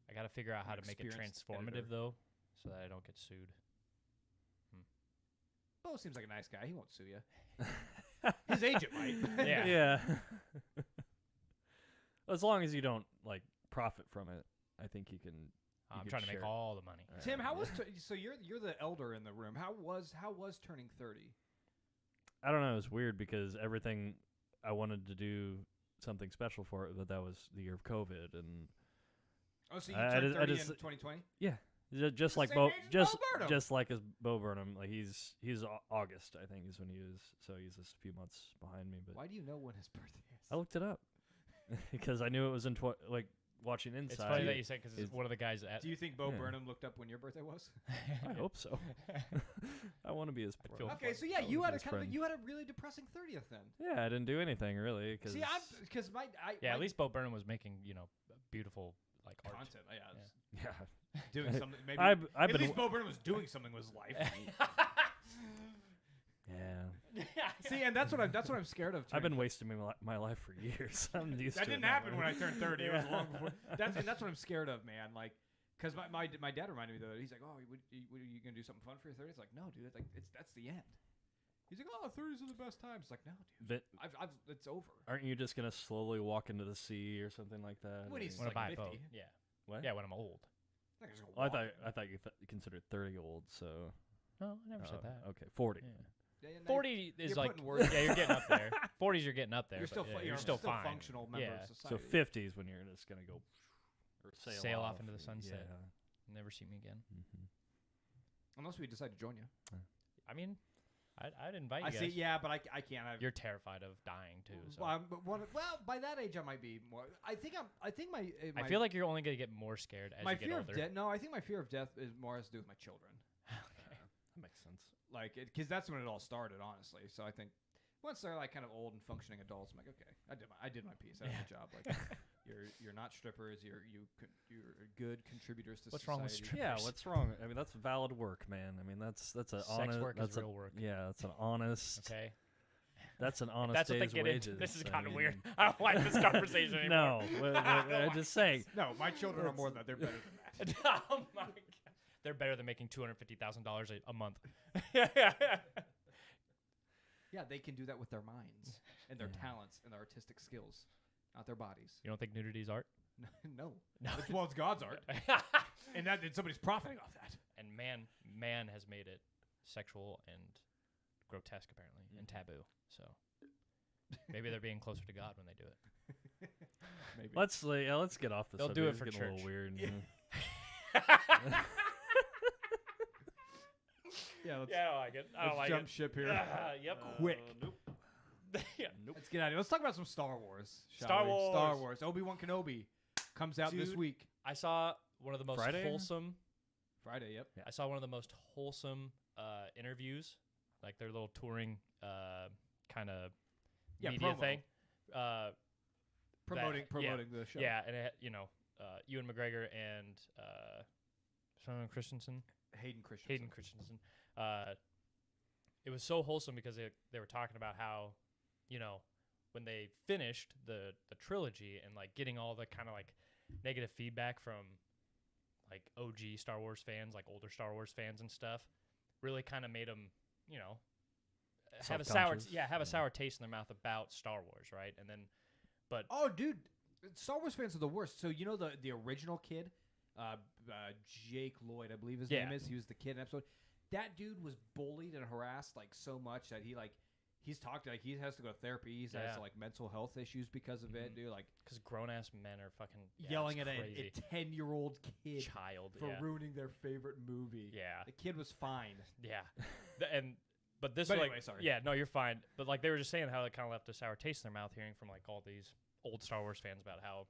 I got to figure out how An to make it experienced transformative editor. though, so that I don't get sued. Bo seems like a nice guy. He won't sue you. His agent might. Yeah. Yeah. As long as you don't like profit from it, I think you can. I'm could trying to make share. all the money. Tim, how was so you're the elder in the room? How was turning 30? I don't know. It was weird because everything I wanted to do something special for it, but that was the year of COVID, and Oh, so you I turned just- 30 in just- 2020? just the like same Bo, age as Bo Burnham. just like as Bo Burnham, like he's August, I think, is when he was. So he's just a few months behind me. But Why do you know when his birthday is? I looked it up because I knew it was in like watching Inside. It's funny that you said because Is- one of the guys at. Do you think Bo Yeah. Burnham looked up when your birthday was? I hope so. I want to be his. I'd feel Okay, fun. so yeah, I you wanna had be a his friend. you had a really depressing 30th then. Yeah, I didn't do anything really. Cause See, I'm because my Yeah, my at least Bo Burnham was making beautiful like art. content. Yeah, yeah, doing something. Maybe I've at been least Bo Burnham was doing something with his life. yeah. See, and that's what I'm scared of. I've been turning- wasting my life for years. I'm used That to it didn't now. happen when I turned 30. It was long before. That's what I'm scared of, man. Like, cause my dad reminded me though. He's like, oh, are you gonna do something fun for your 30s? Like, no, dude. It's like that's the end. He's like, oh, 30s are the best times. It's like, no, dude. But It's over. aren't you just gonna slowly walk into the sea or something like that? When or- he's When I buy like a boat. 50. Yeah. what? Yeah, when I'm old. Like, just gonna Well, walk. I thought you considered 30 old. So No, I never said that. Okay, 40. Yeah. Yeah, yeah, no, 40 is you're like putting words- yeah, you're getting up there. 40s you're getting up there. You're but still yeah, fu- you're you're still still fine. functional member Yeah. of So society. 50 is when you're just gonna go or Sail off into the or- sunset. Yeah. Never see me again. Unless we decide to join you. I mean, I'd invite you I guys. see. Yeah, but I can't. You're terrified of dying too. So Well, by that age, I might be more. I think my. I feel like you're only gonna get more scared as my you get fear older. of death. No, I think my fear of death is more has to do with my children. That makes sense. Like, because that's when it all started, honestly. So I think once they're like kind of old and functioning adults, I'm like, okay, I did my piece. I did my job. Like, you're not strippers. You're good contributors to What's society. wrong with strippers? Yeah, what's wrong? I mean, that's valid work, man. I mean, that's a Sex honest. work that's is real work. Yeah, that's an honest. Okay. That's an honest That's what they day's get wages. into. This is I kind of weird. mean, I don't like this conversation anymore. No, I'm just saying. No, my children are more than that. They're better than that. Oh my god. They're better than making $250,000 a month. Yeah, they can do that with their minds and their Yeah. talents and their artistic skills, not their bodies. You don't think nudity's art? No, No. it's God's art, and somebody's profiting off that. And man has made it sexual and grotesque apparently and taboo. So maybe they're being closer to God when they do it. Maybe. Let's get off this. They'll do it for getting a little church. weird. Yeah, let's, Yeah, I don't like it. I don't let's like jump it. ship here. Yep. Quick. Nope. Yeah. Nope. Let's get out of here. Let's talk about some Star Wars. shall Star we? Wars. Star Wars. Obi-Wan Kenobi comes out this Dude. week. I saw one of the most Friday? wholesome. Friday. Yep. I saw one of the most wholesome interviews, like their little touring kind of Yeah, media promo. thing. Promoting yeah. the show. Yeah, and it had, Ewan McGregor and Simon Christensen. Hayden Christensen. Hayden Christensen. It was so wholesome because they were talking about how, when they finished the trilogy and like getting all the kind of like negative feedback from like OG Star Wars fans, like older Star Wars fans and stuff, really kind of made them, have a Self-conscious. sour taste in their mouth about Star Wars, right? And then, but Oh, dude, Star Wars fans are the worst. So you know the original kid, Jake Lloyd, I believe his name Yeah. is. He was the kid in episode. That dude was bullied and harassed like so much that he's talked like he has to go to therapy. He has Yeah. like mental health issues because of it, dude. Like because grown ass men are fucking yelling at it's a crazy. 10-year-old kid Child for yeah. ruining their favorite movie. Yeah. The kid was fine. Yeah, but this But like anyway, sorry. yeah, no, you're fine. But like they were just saying how it kind of left a sour taste in their mouth hearing from like all these old Star Wars fans about how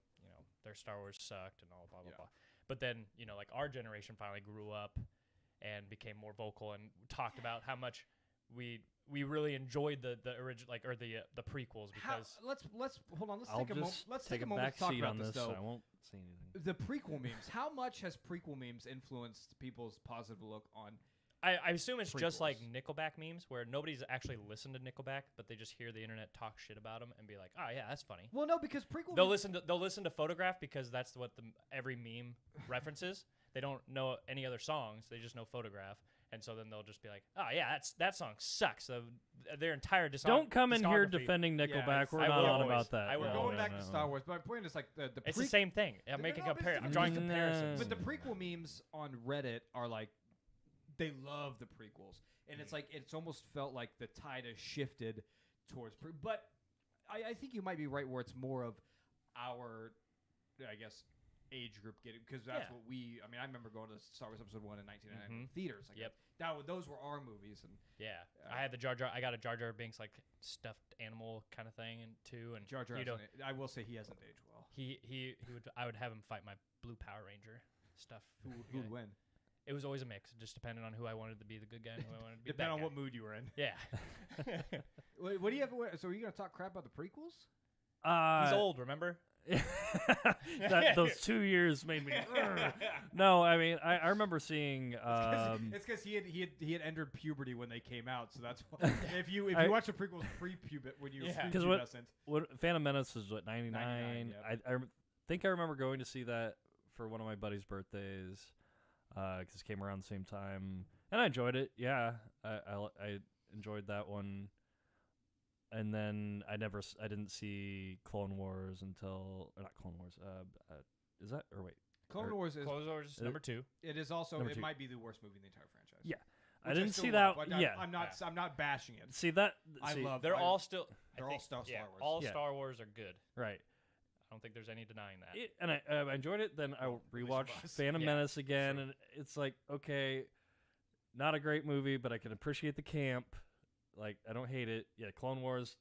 their Star Wars sucked and all blah blah Yeah. blah. But then like our generation finally grew up and became more vocal and talked about how much we really enjoyed the original like or the prequels because Let's hold on. Let's I'll take a moment. just Let's take take a a moment back to talk seat about on this this. though. I won't say anything. The prequel memes. How much has prequel memes influenced people's positive look on? I assume it's just like Prequels. Nickelback memes where nobody's actually listened to Nickelback but they just hear the internet talk shit about them and be like, oh yeah, that's funny. Well, no, because prequel. They'll memes, listen to Photograph because that's what every meme references. They don't know any other songs. They just know Photograph, and so then they'll just be like, "Oh yeah, that song sucks." Their entire Don't come in here discography- defending Nickelback. it's- We're I not will on always. about that. I will We're No, going no, back to Star Wars, but my point is like the It's the same thing. I'm making no, but it's I'm drawing the- comparisons. But the prequel memes on Reddit are like, they love the prequels. and it's like it's almost felt like the tide has shifted towards. But I think you might be right where it's more of our, I guess, age group getting, because that's what we. I mean, I remember going to Star Wars Episode 1 in 1999 in theaters. Like those were our movies, and I had the Jar Jar. I got a Jar Jar Binks like stuffed animal kind of thing, and too. And Jar Jar. I will say he hasn't aged well. He would. I would have him fight my blue Power Ranger stuff. Who would win? It was always a mix, just depending on who I wanted to be the good guy and who I wanted to be the Depending bad on guy. what mood you were in. Yeah. What do you have? So are you gonna talk crap about the prequels? He's old, remember? Those 2 years made me. No, I mean I remember seeing. It's because he had entered puberty when they came out, so that's why. if you watch the prequels pre-pubescent when you because what Phantom Menace was what 99. I think I remember going to see that for one of my buddy's birthdays because it came around the same time, and I enjoyed it. Yeah, I enjoyed that one. And then I didn't see Clone Wars until, or not Clone Wars. Is that or wait? Clone Wars is number 2. It is also. Number It 2. might be the worst movie in the entire franchise. Yeah, Which I didn't still see love, that. but Yeah, I'm not bashing it. see that. I love. They're all still. They're all Star Wars. All Yeah. Star Wars are good. right. I don't think there's any denying that. And I enjoyed it. Then I at least rewatched it was. Phantom Yeah, Menace again, sure. and it's like okay, not a great movie, but I can appreciate the camp. Like I don't hate it. Yeah, Clone Wars.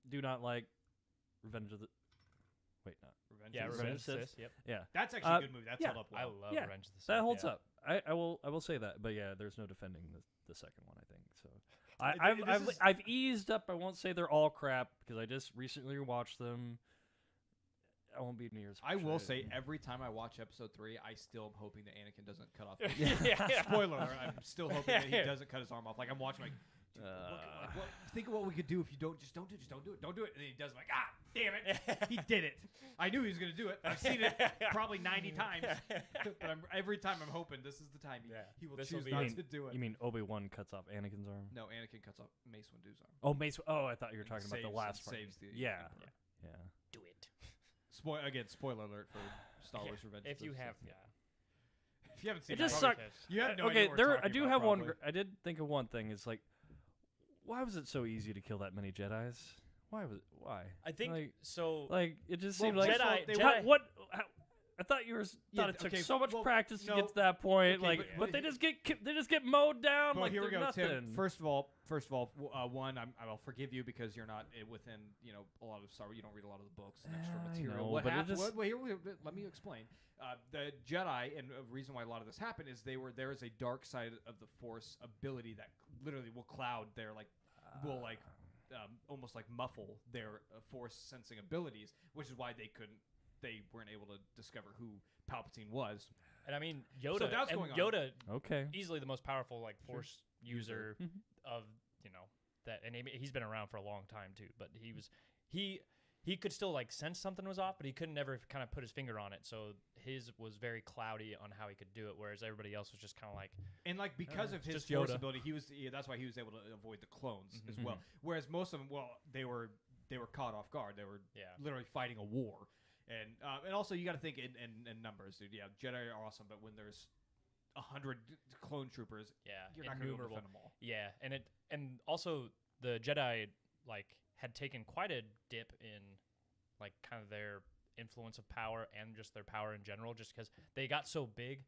Do not like Revenge of the. Wait, not Revenge of the Sith. Yep. Yeah, That's actually a good movie. That's yeah. held up I well. love Yeah, Revenge of the Sith. that holds yeah. up. I will say that. But yeah, there's no defending the second one. I think so. This is- I've eased up. I won't say they're all crap because I just recently watched them. I won't be near as. I will frustrated. say every time I watch Episode 3, I still am hoping that Anakin doesn't cut off. Yeah. Spoiler alert! I'm still hoping that he doesn't cut his arm off. Like I'm watching, like, dude, think of what we could do if you don't do it. Don't do it. And then he does. I'm like, damn it, he did it. I knew he was gonna do it. I've seen it probably 90 times, but every time I'm hoping this is the time he will This'll choose be not it. to do it. You mean Obi-Wan cuts off Anakin's arm? No, Anakin cuts off Mace Windu's arm. Oh, Mace. Oh, I thought you were talking about Saves- the last part. saves the Yeah. Emperor. Yeah. Do it. Spoiler alert for Star Wars Revenge. If of you the have, Sith. If you haven't seen It just it, sucked. you have no Okay, idea what we're there. I talking do about, have one. probably. I did think of one thing. It's like, why was it so easy to kill that many Jedis? Why? I think like, so. Like it just Well, seemed like Jedi- I thought you were. Yeah, Thought it took okay, so much well, practice to no, get to that point. okay, like, but they just get mowed down. Well, like here we they're go, nothing. Tim. First of all, one, I'll forgive you because you're not within, a lot of Star Wars. You don't read a lot of the books and extra I material. know, What but it happened? just- Let me explain. The Jedi, and the reason why a lot of this happened is there is a dark side of the Force ability that literally will cloud their almost like muffle their Force sensing abilities, which is why they weren't able to discover who Palpatine was. And I mean, Yoda. So that's and going on. Yoda, Okay. easily the most powerful Force user Mhm. of that, and he's been around for a long time too. But he could still sense something was off, but he couldn't never kind of put his finger on it. So his was very cloudy on how he could do it, whereas everybody else was just kind of like. And because of it's his just Force Yoda. ability, that's why he was able to avoid the clones as Mhm. well. Whereas most of them, they were caught off guard. They were literally fighting a war, and also you got to think in numbers, dude. Yeah, Jedi are awesome, but when there's 100 clone troopers, you're not going to innumerable. defend them all. Yeah, and also the Jedi had taken quite a dip in kind of their influence of power and just their power in general, just because they got so big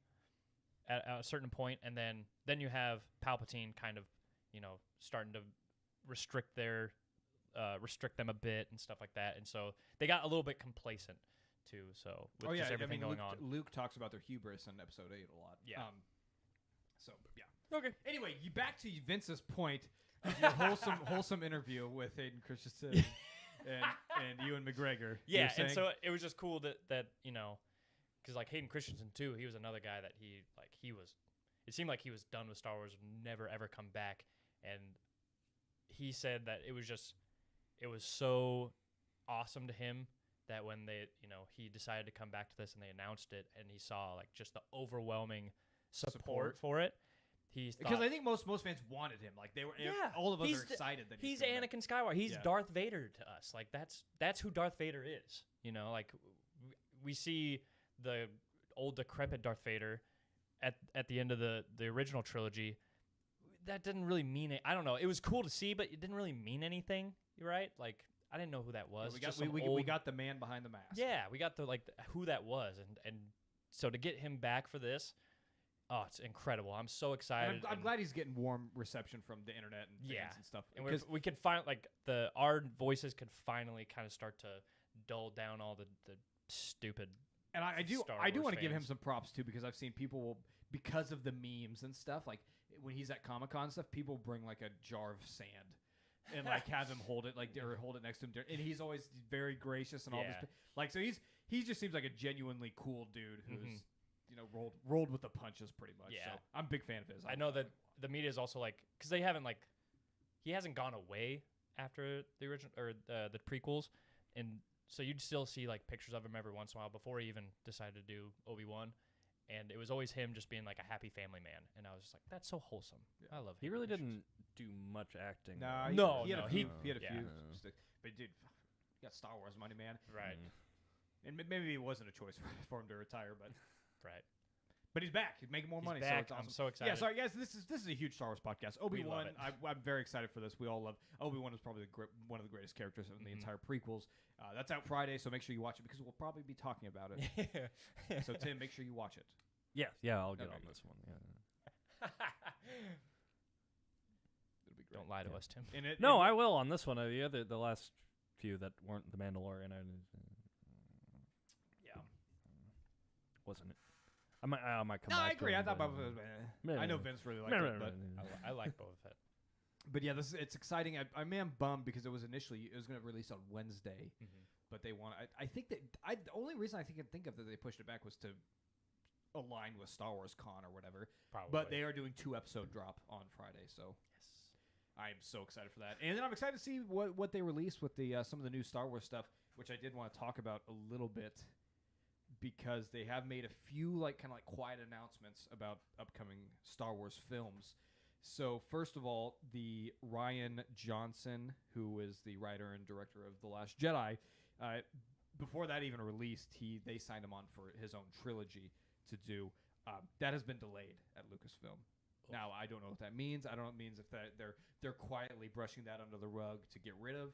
at a certain point, and then you have Palpatine kind of starting to restrict them a bit and stuff like that, and so they got a little bit complacent too. So with just everything going on. Luke talks about their hubris in Episode 8 a lot. Yeah. Okay. Anyway, back to Vince's point of your wholesome interview with Hayden Christensen and Ewan McGregor. Yeah, You're and saying- so it was just cool that because Hayden Christensen too, he was another guy that he was. It seemed like he was done with Star Wars, never ever come back, and he said that it was so awesome to him that when he decided to come back to this and they announced it, and he saw just the overwhelming support for it. Because I think most fans wanted him. Like they were, all of us are excited that he's coming back. Anakin Skywalker. He's Darth Vader to us. That's who Darth Vader is. We see the old decrepit Darth Vader at the end of the original trilogy. that didn't really mean it. I don't know. It was cool to see, but it didn't really mean anything. You're right. Like I didn't know who that was. we Just got some we old- got the man behind the mask. Yeah, we got who that was, and so to get him back for this, oh, it's incredible. I'm so And excited. I'm and- glad he's getting warm reception from the internet and fans Yeah. and stuff. And Because we could find like our voices could finally kind of start to dull down all the stupid. and I do Star I do Wars want to give him fans. some props too, because I've seen people will, because of the memes and stuff, like when he's at Comic-Con stuff, people bring like a jar of sand and like have him hold it or hold it next to him, and he's always very gracious and all Yeah. this. Like so he just seems like a genuinely cool dude who's Mhm. rolled with the punches pretty much. Yeah. So I'm a big fan of his. I know that the media is also like because they haven't he hasn't gone away after the original or the prequels, and so you'd still see like pictures of him every once in a while before he even decided to do Obi-Wan. And it was always him just being like a happy family man, and I was just like, "That's so wholesome." Yeah. I love. He him. really didn't do much acting. Nah, though. he had no, a few. he- He had a yeah. few. No. Sticks. But dude, he got Star Wars money, man. Right, And maybe it wasn't a choice for him to retire, right. but he's back. He's making more He's money. back. So it's awesome. I'm so excited. Yeah, sorry guys. This is a huge Star Wars podcast. Obi-Wan. it. I'm very excited for this. We all love Obi-Wan. Is probably one of the greatest characters in the Mhm. entire prequels. That's out Friday, so make sure you watch it because we'll probably be talking about it. So Tim, make sure you watch it. Yeah, I'll get Okay, on good. this one. Yeah. It'll be great. Don't lie to Yeah. us, Tim. And it, No, and I will on this one. The last few that weren't The Mandalorian, Yeah. wasn't it? I might come No, back. I to agree. it, I thought but- I know Vince really liked it, but I like Boba Fett. yeah, it's exciting. I am bummed because it was going to release on Wednesday. But they want. I think that the only reason I can think of that they pushed it back was to align with Star Wars Con or whatever. Probably. But they are doing 2-episode drop on Friday, so I'm so excited for that. And then I'm excited to see what they release with the some of the new Star Wars stuff, which I did want to talk about a little bit because they have made a few kind of quiet announcements about upcoming Star Wars films. So first of all, the Rian Johnson, who is the writer and director of The Last Jedi, before that even released, they signed him on for his own trilogy to do. That has been delayed at Lucasfilm. Now I don't know what that means. I don't know what it means if they're quietly brushing that under the rug to get rid of,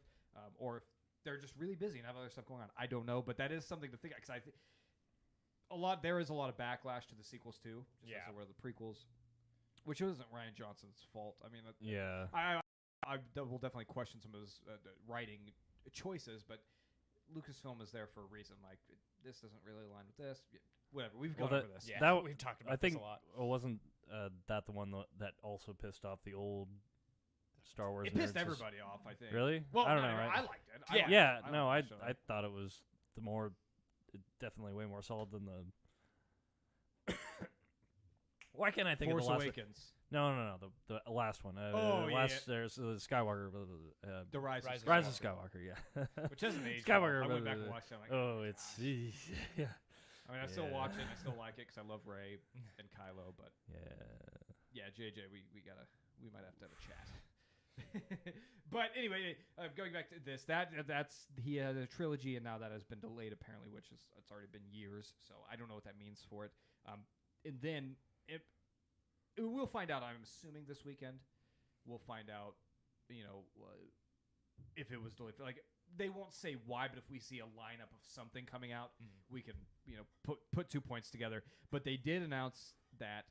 or if they're just really busy and have other stuff going on. I don't know, but that is something to think because I think there is a lot of backlash to the sequels too, just as there were the prequels, which isn't Rian Johnson's fault. I mean, Yeah. I will definitely question some of his writing choices, but Lucasfilm is there for a reason. Like this doesn't really align with this. Whatever, we've Well, gone that- over this. Yeah, That we've talked about I think this a lot. wasn't that the one that also pissed off the old Star Wars? It pissed nerds? everybody off. I think. Really? Well, I don't not know. everyone. Right? I liked it. Yeah. Yeah, I no, liked the show. I thought it was definitely way more solid than the. Why can't I think Force of the last? Awakens. No, the last one. Oh, yeah, last there's the Skywalker. The Rise, Rise of Rise of Skywalker. Skywalker. Yeah. Which doesn't age. Skywalker, well. I went back but- and watched it. I'm like, Oh, it's gosh. yeah, I mean, I still Yeah. watch it. I still like it because I love Ray and Kylo. But yeah. yeah, JJ, we might have to have a chat. But anyway, going back to this, he had a trilogy, and now that has been delayed apparently, which is it's already been years. So I don't know what that means for it. And then we'll find out. I'm assuming this weekend we'll find out. If it was delayed, they won't say why, but if we see a lineup of something coming out, we can put 2 points together. But they did announce that,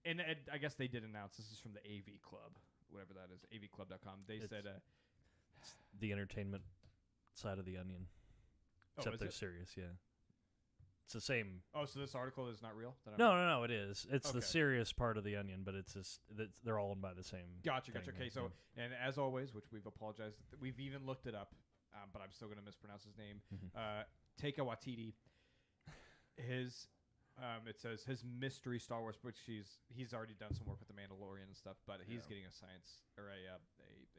and I guess they did announce this is from the AV Club, whatever that is, avclub.com. They It's- said, It's the entertainment side of the onion. Except is they're it? serious. Yeah. It's the same. "Oh, so this article is not real." That I'm- No, it is. It's Okay. the serious part of the onion, but it's just they're all owned by the same. Gotcha. thing, Okay, yeah. so and as always, which we've apologized, we've even looked it up, but I'm still going to mispronounce his name. Mhm. Taika Waititi. It says his mystery Star Wars, which he's already done some work with the Mandalorian and stuff, but he's Yeah. getting a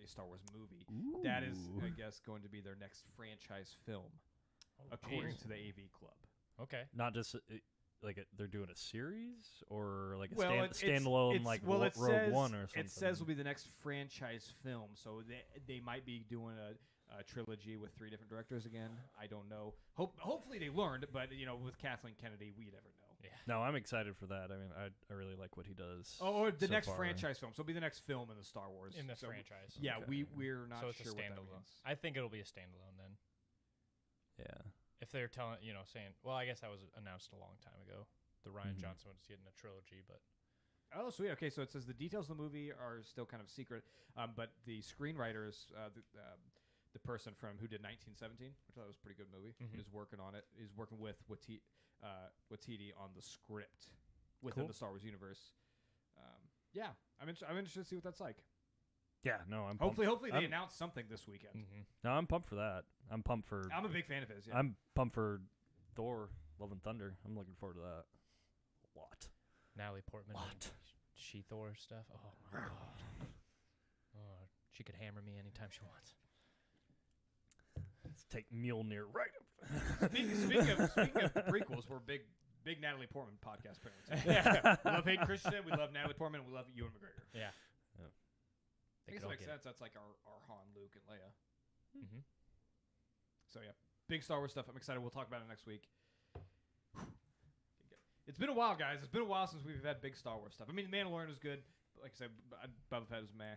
Star Wars movie. That is, I guess, going to be their next franchise film, according to the AV Club. Okay. Not just they're doing a series or like a Well, standalone it Rogue says, One or something. It says will be the next franchise film, so they might be doing a trilogy with 3 different directors again. I don't know. Hopefully they learned, but with Kathleen Kennedy, we never know. No, I'm excited for that. I mean, I really like what he does. Oh, or the so next far. franchise film. So it'll be the next film in the Star Wars. In the So franchise. Yeah, Okay. we're not So it's sure a what that standalone. means. I think it'll be a standalone then. Yeah. If they're telling, saying, well, I guess that was announced a long time ago. The Ryan Mhm. Johnson was getting a trilogy, but Oh, sweet. Okay, so it says the details of the movie are still kind of secret, but the screenwriters, the person from who did 1917, which I thought was a pretty good movie, Mhm. is working on it. Is working with Waititi on the script within Cool. the Star Wars universe. Yeah, I'm interested to see what that's like. Yeah. No, I'm Hopefully they I'm- announce something this weekend. mm-hmm. No, I'm pumped for that. I'm pumped for. I'm a big fan of his. Yeah. I'm pumped for Thor: Love and Thunder. I'm looking forward to that a lot. Natalie Portman, and What? She-Thor stuff. Oh my god. Oh, she could hammer me anytime she wants. Let's take Mjolnir right up. speaking of the prequels, we're big Natalie Portman podcast parents. We love Hayden Christensen. We love Natalie Portman. We love Ewan McGregor. Yeah. Yeah. They I guess could all it makes get sense. That's like our Han, Luke, and Leia. it. Mm-hmm. So yeah, big Star Wars stuff. I'm excited. We'll talk about it next week. It's been a while, guys. It's been a while since we've had big Star Wars stuff. I mean, The Mandalorian was good. But like I said, Boba Fett was meh.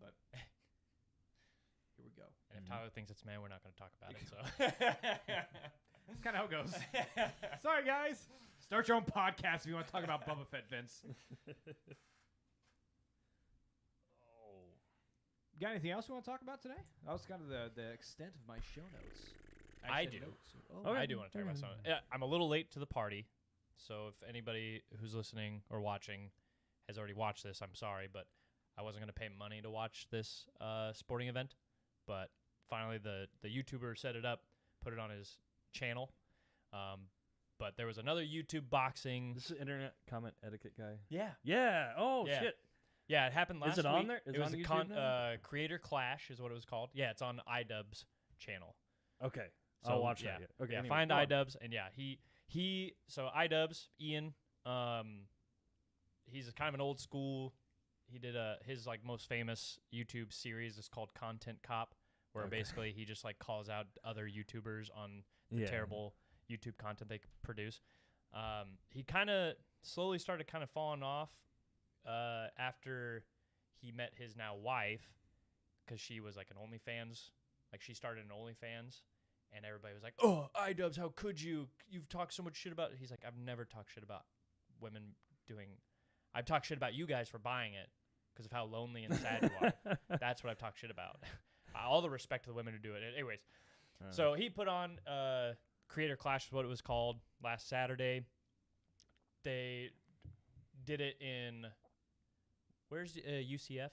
But here we go. And if Mhm. Tyler thinks it's man, we're not going to talk about it. So That's kind of how it goes. Sorry, guys. Start your own podcast if you want to talk about Boba Fett, Vince. Oh. Got anything else you want to talk about today? That was kind of the extent of my show notes. I said do. notes. Okay. I do want to talk about something. Yeah, I'm a little late to the party, so if anybody who's listening or watching has already watched this, I'm sorry, but I wasn't going to pay money to watch this sporting event. But finally, the YouTuber set it up, put it on his channel. But there was another YouTube boxing. This is internet comment etiquette guy. Yeah. Yeah. Oh Yeah. shit. Yeah, it happened last Is it on week. there? Is It it was on a YouTube now? Creator Clash is what it was called. Yeah, it's on iDubbbz channel. Okay. So I'll watch yeah. that. Okay. Yeah, anyway, find go on. iDubbbz, and yeah, he so iDubbbz, Ian, he's kind of an old school. He did his like most famous YouTube series is called Content Cop, where Okay. basically he just like calls out other YouTubers on the Yeah. terrible YouTube content they produce. He kind of slowly started kind of falling off after he met his now wife, because she was like an OnlyFans, like she started an OnlyFans, and everybody was like, "Oh, iDubbbz, how could you? You've talked so much shit about it." He's like, "I've never talked shit about women doing. I've talked shit about you guys for buying it because of how lonely and sad you are. That's what I've talked shit about. All the respect to the women who do it." Anyways, so he put on Creator Clash is what it was called last Saturday. They did it in where's UCF?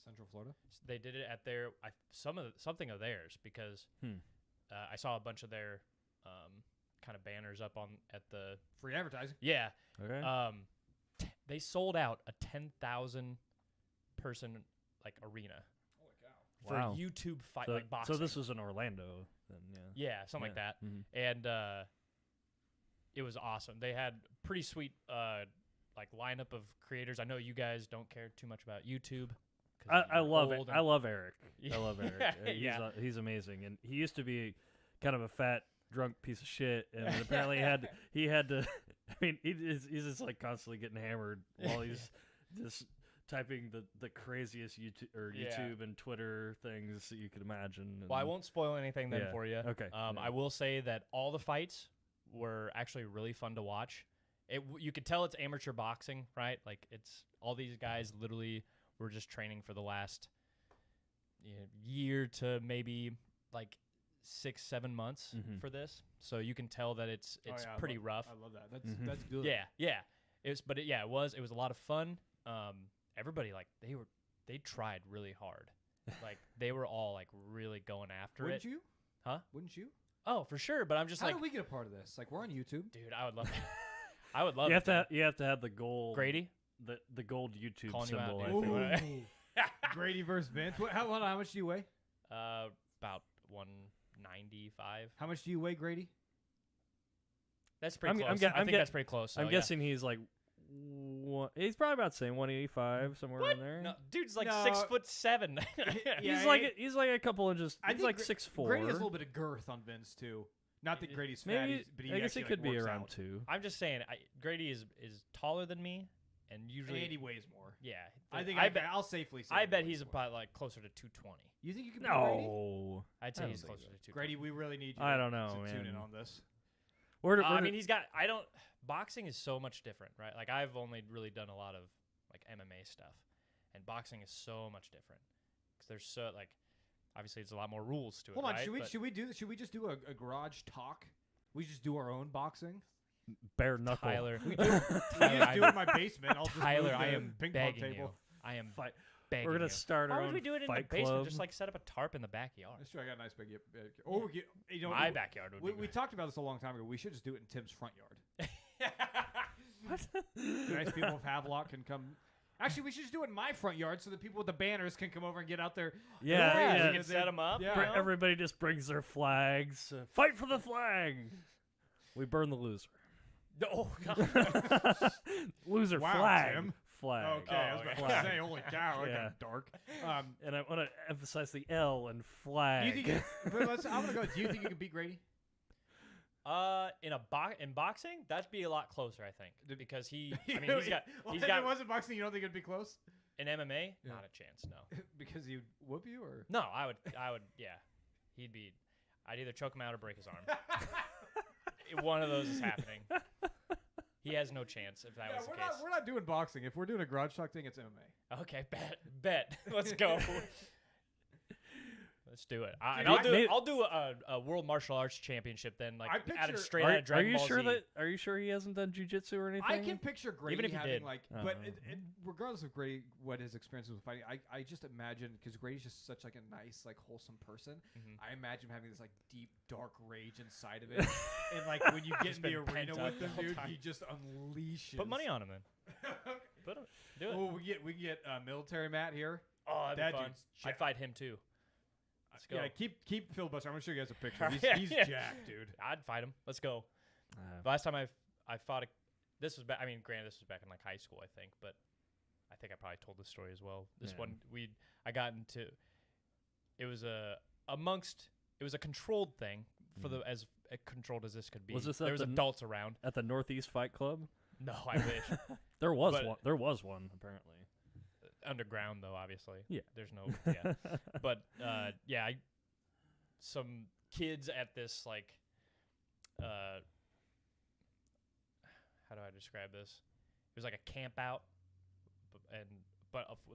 Central Florida. They did it at their something of theirs, because I saw a bunch of their kind of banners up on at the Free advertising. yeah. Okay. They sold out a 10,000 person like arena Holy cow. for Wow. a YouTube fight so, like boxing. so this was in Orlando then, yeah. yeah, something like that. Mhm. And it was awesome. They had pretty sweet like lineup of creators. I know you guys don't care too much about YouTube. 'cause I you're love it. old I and- love Eric. I love Eric. Yeah. He's amazing, and he used to be kind of a fat, drunk piece of shit, and then apparently he had to. I mean, he's just like constantly getting hammered while he's just typing the craziest YouTube and Twitter things that you could imagine. Well, I and- won't spoil anything then Yeah. for you. Okay. Yeah. I will say that all the fights were actually really fun to watch. You could tell it's amateur boxing, right? Like it's all these guys literally were just training for the last year to maybe like 6-7 months Mhm. for this. So you can tell that it's Oh, yeah, pretty rough. I love that. That's Mhm. that's good. Yeah, yeah. It was, but it was a lot of fun. Everybody like they tried really hard. Like they were all like really going after Wouldn't it. you? Huh? Wouldn't you? Oh, for sure. But I'm just How like, do we get a part of this? Like we're on YouTube. dude, I would love. I would love. you it, have to man. you have to have the gold Grady. the gold YouTube Calling you out, symbol. I dude. think. Grady versus Vince. Hold on, how much do you weigh? About 195. How much do you weigh, Grady? That's pretty I'm close. gue- I I'm think gue- that's pretty close. So, I'm yeah. guessing he's like he's probably about the same 185 somewhere What? in there. No, dude's like No. 6'7". Yeah, he's like a couple inches. I He's think like 6'4". Grady has a little bit of girth on Vince too. Not that Grady's fat, Maybe but he I guess he actually, could like, be works around out. 2. I'm just saying, Grady is taller than me, and usually And he weighs more. yeah. I think I'll safely say. I he bet weighs he's more. about like closer to 220. You think you can beat Grady? No. I'd I say don't he's think closer so. to 220. Grady, we really need you. I don't know, to tune in man. on this. I mean, he's got. I don't. Boxing is so much different, right? Like I've only really done a lot of like MMA stuff, and boxing is so much different because there's so like, obviously, it's a lot more rules to it. Hold on, right? should we just do a garage talk? We just do our own boxing. bare knuckle. Tyler, We just do it in my basement. I'll just Tyler, move I the am ping pong begging table. you. I am Fight. begging We're gonna you. start Why our would own we do it in the fight basement? club. Just like set up a tarp in the backyard. That's true. I got a nice big. Or we get, you know, My backyard would we, be we good. talked about this a long time ago. We should just do it in Tim's front yard. What? Nice people of Havelock can come. Actually, we should just do it in my front yard so the people with the banners can come over and get out there. Yeah, we yeah. can set them up. Yeah. you know? Everybody just brings their flags. Fight for the flag. We burn the loser. Oh god. Loser Wow, flag. Tim. Flag. Okay, I was okay. about to say, holy cow, that Yeah. got dark. And I want to emphasize the L in Do flag. you think? I'm gonna go. Do you think you can beat Grady? In boxing, that'd be a lot closer, I think, because he. I mean, he's got Well, he's if got it wasn't boxing, you don't think it'd be close? in MMA. Yeah. Not a chance. No. Because he'd whoop you, or No, I would. Yeah, he'd be. I'd either choke him out or break his arm. One of those is happening. He has no chance if that was the case. we're not doing boxing. If we're doing a garage talk thing, it's MMA. Okay, bet. Let's go. Let's do it. And Dude, I'll do a world martial arts championship then, like I out picture- of straight Are, out of Dragon you Ball sure Z. that? Are you sure he hasn't done jujitsu or anything? I can picture Grady Even if he having did. like, Oh. but regardless of Grady, what his experiences with fighting, I just imagine because Grady's just such like a nice, like wholesome person. Mhm. I imagine him having this like deep, dark rage inside of it, and like when you get Just in the been arena pent up with the him, whole dude, time. he just unleashes. Put money on him then. Do it. Oh, we get military Matt here. Oh, that'd That be fun. dude's I'd jacked. fight him too. Let's go. Yeah, keep filibuster. I'm gonna show you guys a picture. He's, Yeah, he's yeah. jacked, dude. I'd fight him. Let's go. The last time I fought this was back. I mean, granted, this was back in like high school, I think, but I think I probably told this story as well. This Yeah. one I got into. It was it was a controlled thing for the as controlled as this could be. Was this there at was the adults around. At the Northeast Fight Club, No, I wish. there was But- one. There was one apparently. Underground though, obviously. Yeah. There's no. Yeah. But yeah, some kids at this like, how do I describe this? It was like a camp out, but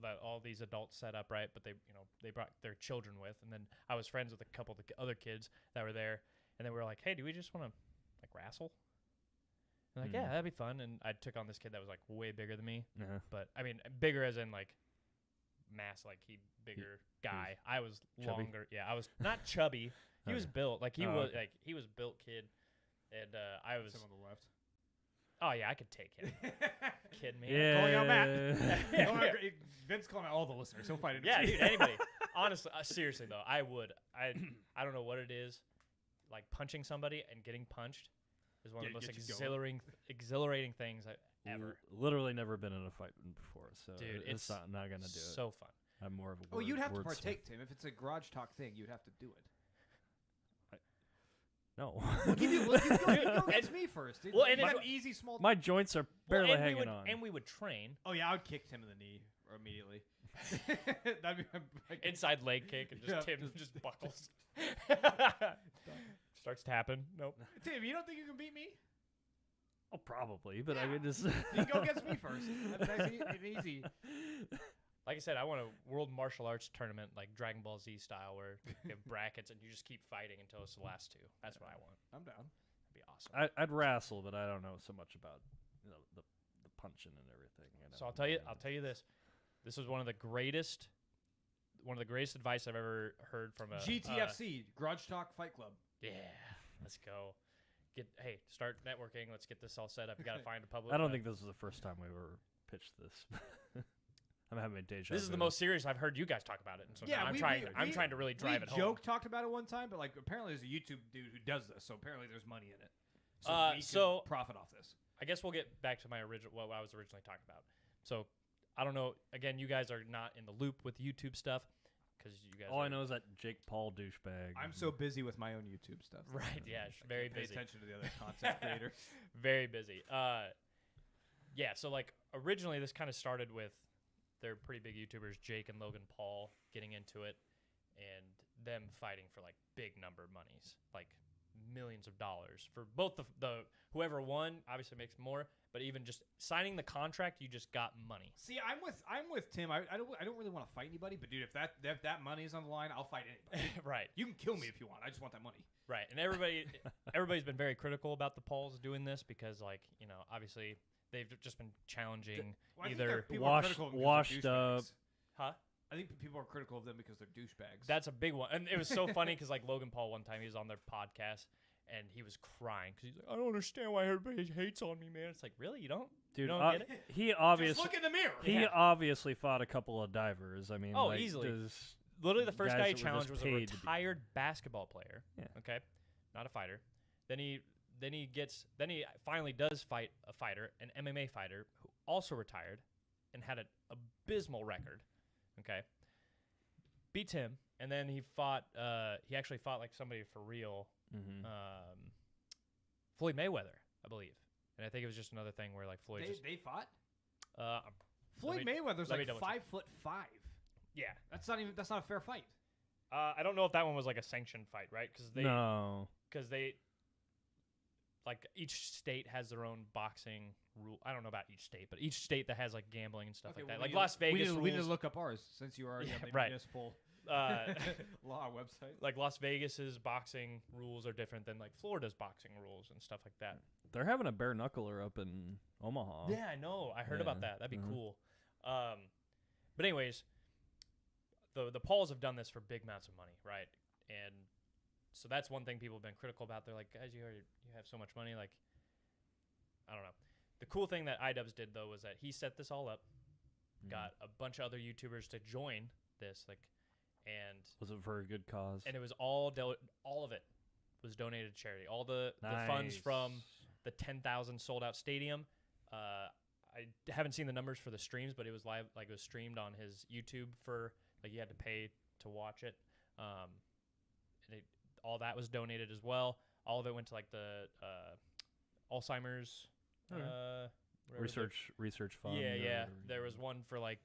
that all these adults set up, right? But they brought their children with, and then I was friends with a couple of the other kids that were there, and then we were like, hey, do we just want to like wrestle? And like, yeah, that'd be fun. And I took on this kid that was like way bigger than me, Uh-huh. but I mean bigger as in like mass, like bigger guy. I was chubby? longer. Yeah, I was not chubby. He was Okay. built like he Oh, was okay. like he was built kid, and I was. Him on the left. Oh yeah, I could take him. Kidding me? Yeah. Calling out Matt. Yeah. Calling out Vince calling out all the listeners. He'll fight it. Yeah, dude, anybody. Honestly, seriously though, I would. I don't know what it is, like punching somebody and getting punched is one of Yeah, the most get you going. exhilarating things ever. Literally never been in a fight before, so Dude, it's it's not gonna do it. So fun. I'm more of a. Oh, you'd have to wordsmith. partake, Tim. If it's a garage talk thing, you'd have to do it. No. We'll you go against me first. Well, You and get it's- an easy small. My joints are barely and hanging we would, on. And we would train Oh yeah, I would kick Tim in the knee immediately. That'd be like, inside leg kick and just Yeah, Tim just buckles. Starts tapping. Nope. Tim, you don't think you can beat me? Oh, probably, but I could just. You go against me first. That's nice and easy. Like I said, I want a world martial arts tournament like Dragon Ball Z style where you have brackets and you just keep fighting until it's the last two. That's what I want. I'm down. That'd be awesome. I'd wrestle, but I don't know so much about the punching and everything. So I'll tell you this. This was one of the greatest advice I've ever heard from a GTFC, Garage Talk Fight Club. yeah, let's go. Start networking. Let's get this all set up. You got to find a public. I don't think this is the first time we ever pitched this. I'm having deja. this is the vu. most serious I've heard you guys talk about it. And so Yeah, now I'm trying to really drive it home. Joke talked about it one time, but like apparently there's a YouTube dude who does this, so apparently there's money in it. So we could so- profit off this. I guess we'll get back to my original what I was originally talking about. So I don't know. Again, you guys are not in the loop with YouTube stuff. because you guys. All I are- know is that Jake Paul douchebag. I'm so busy with my own YouTube stuff. that Right. Yeah. I Very can't pay busy. attention to the other content creators. Very busy. Yeah. So like originally, this kind of started with they're pretty big YouTubers, Jake and Logan Paul, getting into it, and them fighting for like big number monies, like millions of dollars for both the whoever won obviously makes more, but even just signing the contract, you just got money. See, I'm with Tim. I don't really want to fight anybody, but dude, if that money is on the line, I'll fight anybody. Right. You can kill me if you want. I just want that money. Right. And everybody's been very critical about the Pauls doing this because, like, you know, obviously they've just been challenging Well, I think either. people are critical of them because washed they're up. douchebags. Huh? I think people are critical of them because they're douchebags. That's a big one. And it was so funny because, like, Logan Paul one time, he was on their podcast and he was crying because he's like, I don't understand why everybody hates on me, man. It's like, really? You don't? Dude, You don't get it? he just obviously look in the mirror. he Yeah. obviously fought a couple of divers. I mean, Oh, like, easily. does- Literally, the first guys guy he that were challenged just was a paid to be- retired basketball player. Yeah. Okay, not a fighter. Then he finally does fight a fighter, an MMA fighter who also retired and had an abysmal record. Okay, beats him, and then he fought. He actually fought like somebody for real. Mhm. Floyd Mayweather, I believe, and I think it was just another thing where like Floyd just. They fought. Let Floyd me- Mayweather's let me like double check. 5'5". Yeah, That's not a fair fight. I don't know if that one was like a sanctioned fight, right? No. Because they like each state has their own boxing rule. I don't know about each state, but each state that has like gambling and stuff Okay, like well, that. Like we Las need- Vegas we need to rules. look up ours since you are already Yeah, on the right. municipal Law website. like Las Vegas's boxing rules are different than like Florida's boxing rules and stuff like that. They're having a bare knuckler up in Omaha. Yeah, I know. I heard about Yeah. that. That'd be Mhm. cool. But anyways, the Pauls have done this for big amounts of money, right? And so that's one thing people have been critical about. They're like, guys, you have so much money. Like, I don't know. The cool thing that iDubbbz did though was that he set this all up, Mm. got a bunch of other YouTubers to join this, like, and Was it for a good cause? it was all of it was donated to charity. All the funds from Nice. the 10,000 sold out stadium. I haven't seen the numbers for the streams, but it was live, like it was streamed on his YouTube for like you had to pay to watch it. And all that was donated as well. All of it went to like the Alzheimer's whatever the- research fund. Yeah, or yeah. whatever. There was one for like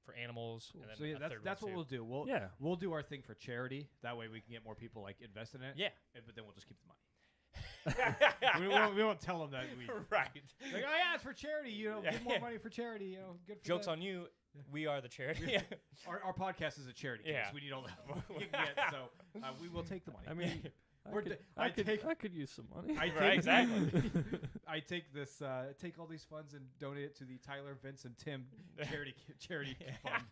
for animals. Cool. And then So yeah, a third that's one what we'll too. do. Yeah. We'll do our thing for charity. That way we can get more people like invested in it. Yeah. But then we'll just keep the money. we won't tell them that we Right. like. Oh yeah, it's for charity. You know, Yeah. give more money for charity. You know, good. For Joke's them. on you. We are the charity. Our podcast is a charity case. Yeah. We need all the help we can get. So we will take the money. I mean, I take- I could use some money. I Right, take exactly. I take this. Take all these funds and donate it to the Tyler, Vince, and Tim charity fund.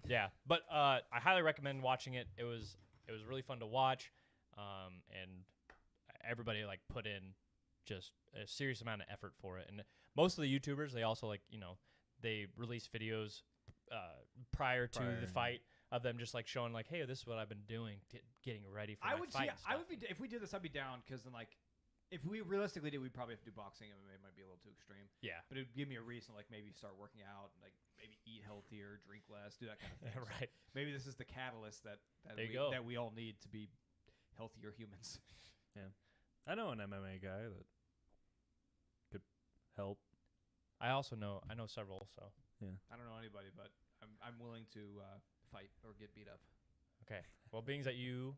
Yeah, but I highly recommend watching it. It was really fun to watch, and everybody like put in just a serious amount of effort for it. And most of the YouTubers, they also like they release videos prior to the fight of them just like showing like, hey, this is what I've been doing, getting ready for I my would. fight. See, and I stuff. would be if we did this. I'd be down because then like. If we realistically did, we'd probably have to do boxing. MMA might be a little too extreme. Yeah, But it would give me a reason, like maybe start working out, like maybe eat healthier, drink less, do that kind of thing. So right. maybe this is the catalyst that There you go. that we all need to be healthier humans. I know an MMA guy that could help. I also know several. So I don't know anybody, but I'm willing to fight or get beat up. okay. Well, being that you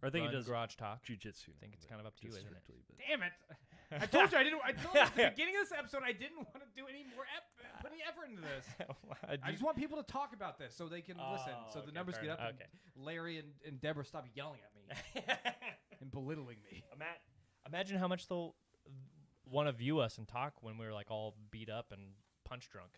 Or I think run he does Garage Talk, jujitsu. I think it's kind of up to you, isn't it? Damn it! I told you I didn't. I told you at the beginning of this episode I didn't want to do any more put any effort into this. I just want people to talk about this so they can listen, so the okay, numbers fair get up. enough. And Okay. Larry and Deborah stop yelling at me and belittling me. Imagine how much they'll want to view us and talk when we're like all beat up and punch drunk.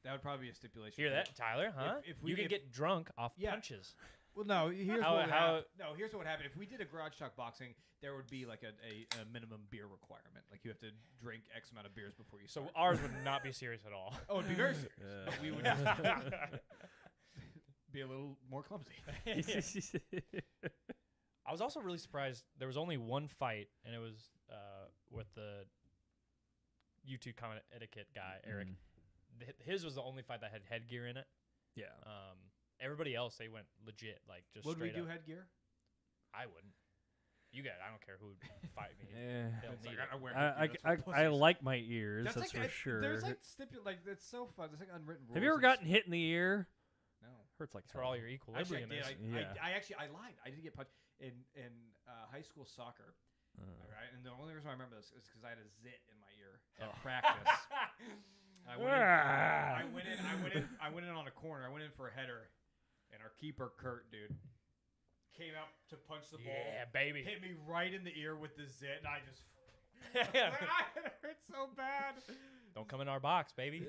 That would probably be a stipulation. Hear for that, Tyler? Huh? if we- you can if- get drunk off Yeah. punches. Well, no. Here's How- what would how- happen. No, here's what would happen. If we did a garage talk boxing, there would be like a minimum beer requirement. Like you have to drink X amount of beers before you So start. ours would not be serious at all. Oh, it'd be very serious. Yeah. But we would just be a little more clumsy. I was also really surprised. There was only one fight, and it was with the YouTube comment etiquette guy, Eric. His was the only fight that had headgear in it. Yeah. Everybody else, they went legit, like just Would we straight do up. headgear? I wouldn't. You got it. I don't care who would fight me. Eh. They'll It's need like, it. I wear I headgear, that's for I pussies. like my ears. That's, like, for sure. There's like like it's so fun. There's like unwritten rules. Have you ever and gotten hit in the ear? No. Hurts like It's for all hell. your Actually, I equilibrium did. is. Yeah. I actually lied. I did get punched in high school soccer. Right, and the only reason I remember this is because I had a zit in my ear at practice. I went in on a corner. I went in for a header, and our keeper Kurt, dude, came out to punch the ball. Yeah, baby. Hit me right in the ear with the zit, and I just it hurt so bad. Don't come in our box, baby.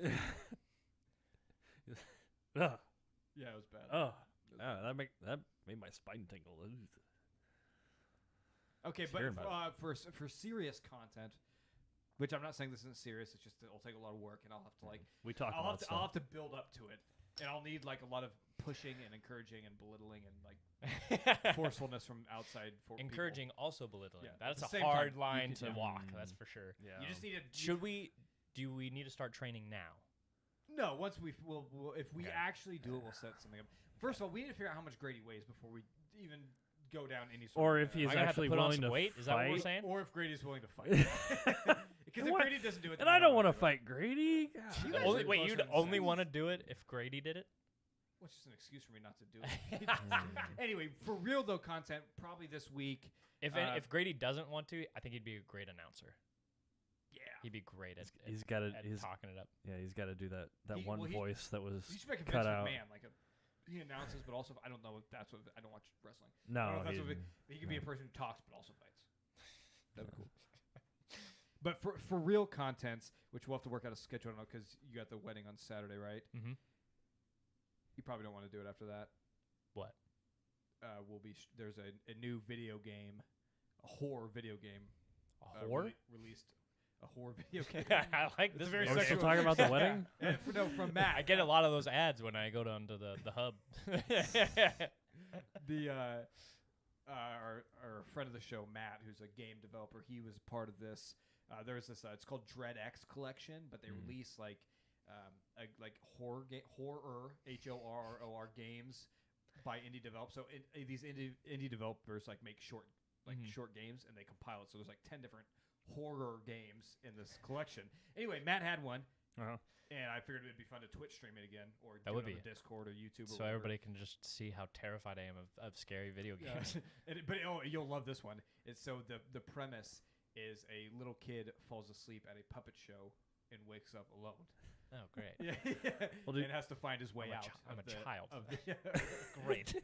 Ugh. Yeah, it was bad. Oh, that made my spine tingle. Okay, but Hearing about for serious content, which I'm not saying this isn't serious, it's just it'll take a lot of work, and I'll have to like We talk I'll about have to, stuff. I'll have to build up to it, and I'll need like a lot of pushing and encouraging and belittling and like forcefulness from outside for people. Encouraging, also belittling. Yeah, at That's the a same time, hard you line can- to walk. That's for sure. Yeah. You just need to. Do we need to start training now? No, once we'll if we Okay. actually do it, we'll set something up. First of all, we need to figure out how much Grady weighs before we even go down any sort Or of if he's Am I gonna have to actually put on willing some to weight? Is that what we're fight. saying? or if Grady's willing to fight. Because And if what- Grady doesn't do it, And then I don't want want to fight Grady. God. You The guys only, are wait, closer you'd than only sex. want to do it if Grady did it? Well, it's just an excuse for me not to do it. Anyway, for real though, content probably this week. If if Grady doesn't want to, I think he'd be a great announcer. Yeah, He'd be great at, He's got to. at He's talking it up. yeah. He's got to do that. That He- one well, he- voice that was you should make a cut Vince out. McMahon, like he announces, but also I don't know if that's what I don't watch wrestling. I don't No, know if that's he, what but he could be a person who talks but also fights. That'd be cool. But for real contents, which we'll have to work out a schedule, I don't know, because you got the wedding on Saturday, right? Mm-hmm. You probably don't want to do it after that. What? There's a new video game, a horror video game. A whore? Released a horror video game. I like It's this. a very Are we video still sexual- talking about the wedding? Yeah, from Matt. I get a lot of those ads when I go down to the hub. The our friend of the show, Matt, who's a game developer, he was part of this. There's this. It's called Dread X Collection, but they release like horror HORROR games by indie developers. So these indie developers like make short short games and they compile it. So there's like 10 different horror games in this collection. Anyway, Matt had one. Uh-huh. And I figured it'd be fun to Twitch stream it again, or That do would it on be. the Discord or YouTube. So everybody can just see how terrified I am of scary video Yeah. games. But you'll love this one. It's so the premise is a little kid falls asleep at a puppet show and wakes up alone. Oh, great. Yeah, Well, and has to find his way I'm a out. I'm of a the- child. of the- Great.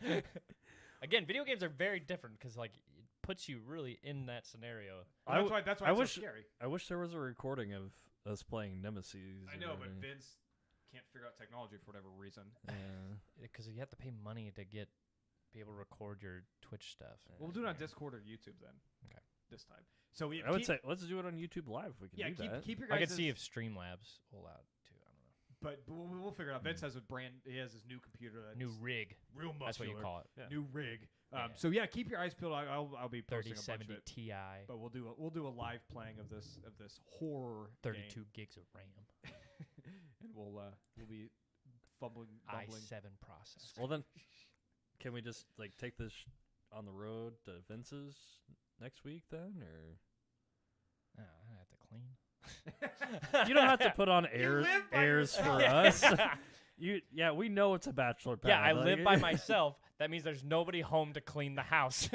Again, video games are very different because like it puts you really in that scenario. Well, that's why I it's wish- so scary. I wish there was a recording of us playing Nemesis. I or know, but whatever. Vince can't figure out technology for whatever reason. Yeah. Because you have to pay money to be able to record your Twitch stuff. We'll do it on Discord or YouTube then. Okay. This time. So we I would say let's do it on YouTube Live if we can do that. keep your I guys. could see if Streamlabs will allow it too. I don't know. But we'll figure it out. Vince has a brand. He has his new computer. That's New rig. real muscular. That's what you call it. Yeah. New rig. Yeah. So yeah, keep your eyes peeled. I'll be posting a bunch of 3070 it. Ti. But we'll do a live playing of this horror 32 game. gigs of RAM. And we'll be bumbling. i7 processor. Well then, can we just like take this on the road to Vince's next week then, or Oh, I have to clean. you don't have to put on airs live by airs for yourself. us. Yeah, we know it's a bachelor pad. Yeah, I like- live by myself. That means there's nobody home to clean the house.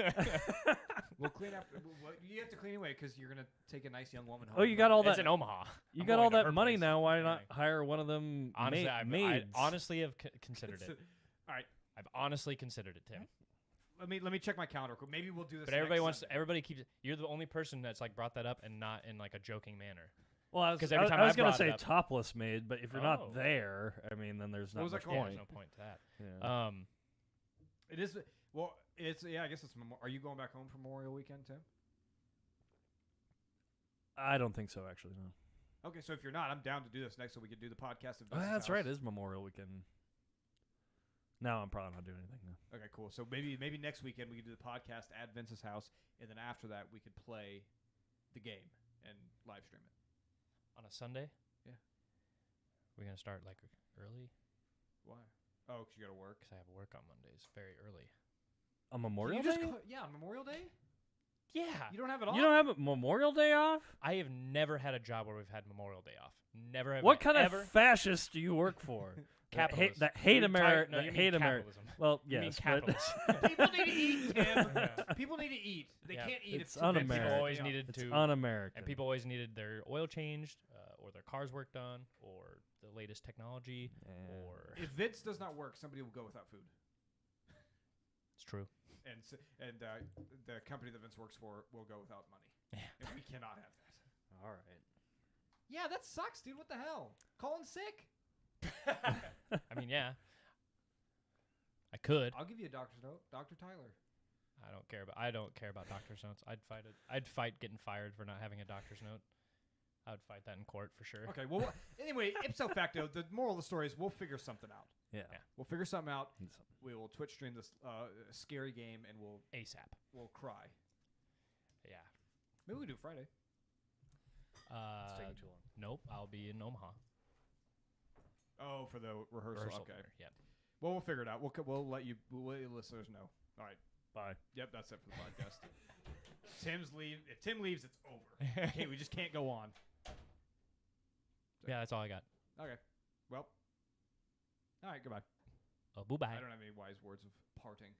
We'll clean after. You have to clean anyway because you're gonna take a nice young woman home. Oh, you got all It's that. in Omaha. You I'm got going all to that her money place. now. Why Anyway. not hire one of them Honestly, I maids? honestly have considered it. All right. I've honestly considered it, Tim. Let me check my calendar. Maybe we'll do this. But everybody next wants. Sunday. Everybody keeps. You're the only person that's like brought that up and not in like a joking manner. Well, I was, 'Cause every time I was I gonna brought it say up- topless maid, but if you're Oh. not there, I mean, then there's What not was much that Yeah, called? point. there's no point to that. Yeah. It is. Well, it's I guess it's. Are you going back home for Memorial Weekend, Tim? I don't think so, actually. No. Okay, so if you're not, I'm down to do this next, so we can do the podcast. Of Oh, Vince's that's house. right. It is Memorial Weekend. No, I'm probably not doing anything. No. Okay, cool. So maybe next weekend we can do the podcast at Vince's house, and then after that we could play the game and live stream it. On a Sunday. Yeah. We're gonna start like early. Why? Oh, 'cause you got to work. because I have work on Mondays very early. A Memorial Can you Day? just yeah, Memorial Day. Yeah. You don't have it off. You don't have a Memorial Day off? I have never had a job where we've had Memorial Day off. Never have. What I kind ever. of fascist do you work for? Capitalism. That hate You're America. No, you That mean hate America. capitalism. Well, You mean yes, but capitalism. People need to eat, Tim. Yeah. People need to eat. They Yeah. can't eat. It's too big. un-American. People always Yeah. needed it's to, un-American. and people always needed their oil changed, or their cars work done, or the latest technology, Yeah. or If Vince does not work, somebody will go without food. it's true. And the company that Vince works for will go without money. Yeah. And we cannot have that. All right. Yeah, that sucks, dude. What the hell? Calling sick? I mean, yeah. I could. I'll give you a doctor's note. Dr. Tyler. I don't care about doctor's notes. I'd fight it. I'd fight getting fired for not having a doctor's note. I would fight that in court for sure. Okay, well, anyway, ipso facto, the moral of the story is we'll figure something out. Yeah. We'll figure something out. It's- We will Twitch stream this scary game, and ASAP. we'll cry. Yeah. Maybe we do Friday. It's taking too long. Nope. I'll be in Omaha. Oh, for the rehearsal. Rehearsal Okay. dinner, Yeah. Well, we'll figure it out. We'll let you listeners know. All right. Bye. Yep, that's it for the podcast. If Tim leaves, it's over. Okay, we just can't go on. Yeah, that's all I got. Okay. Well. All right. Goodbye. Bye-bye. I don't have any wise words of parting.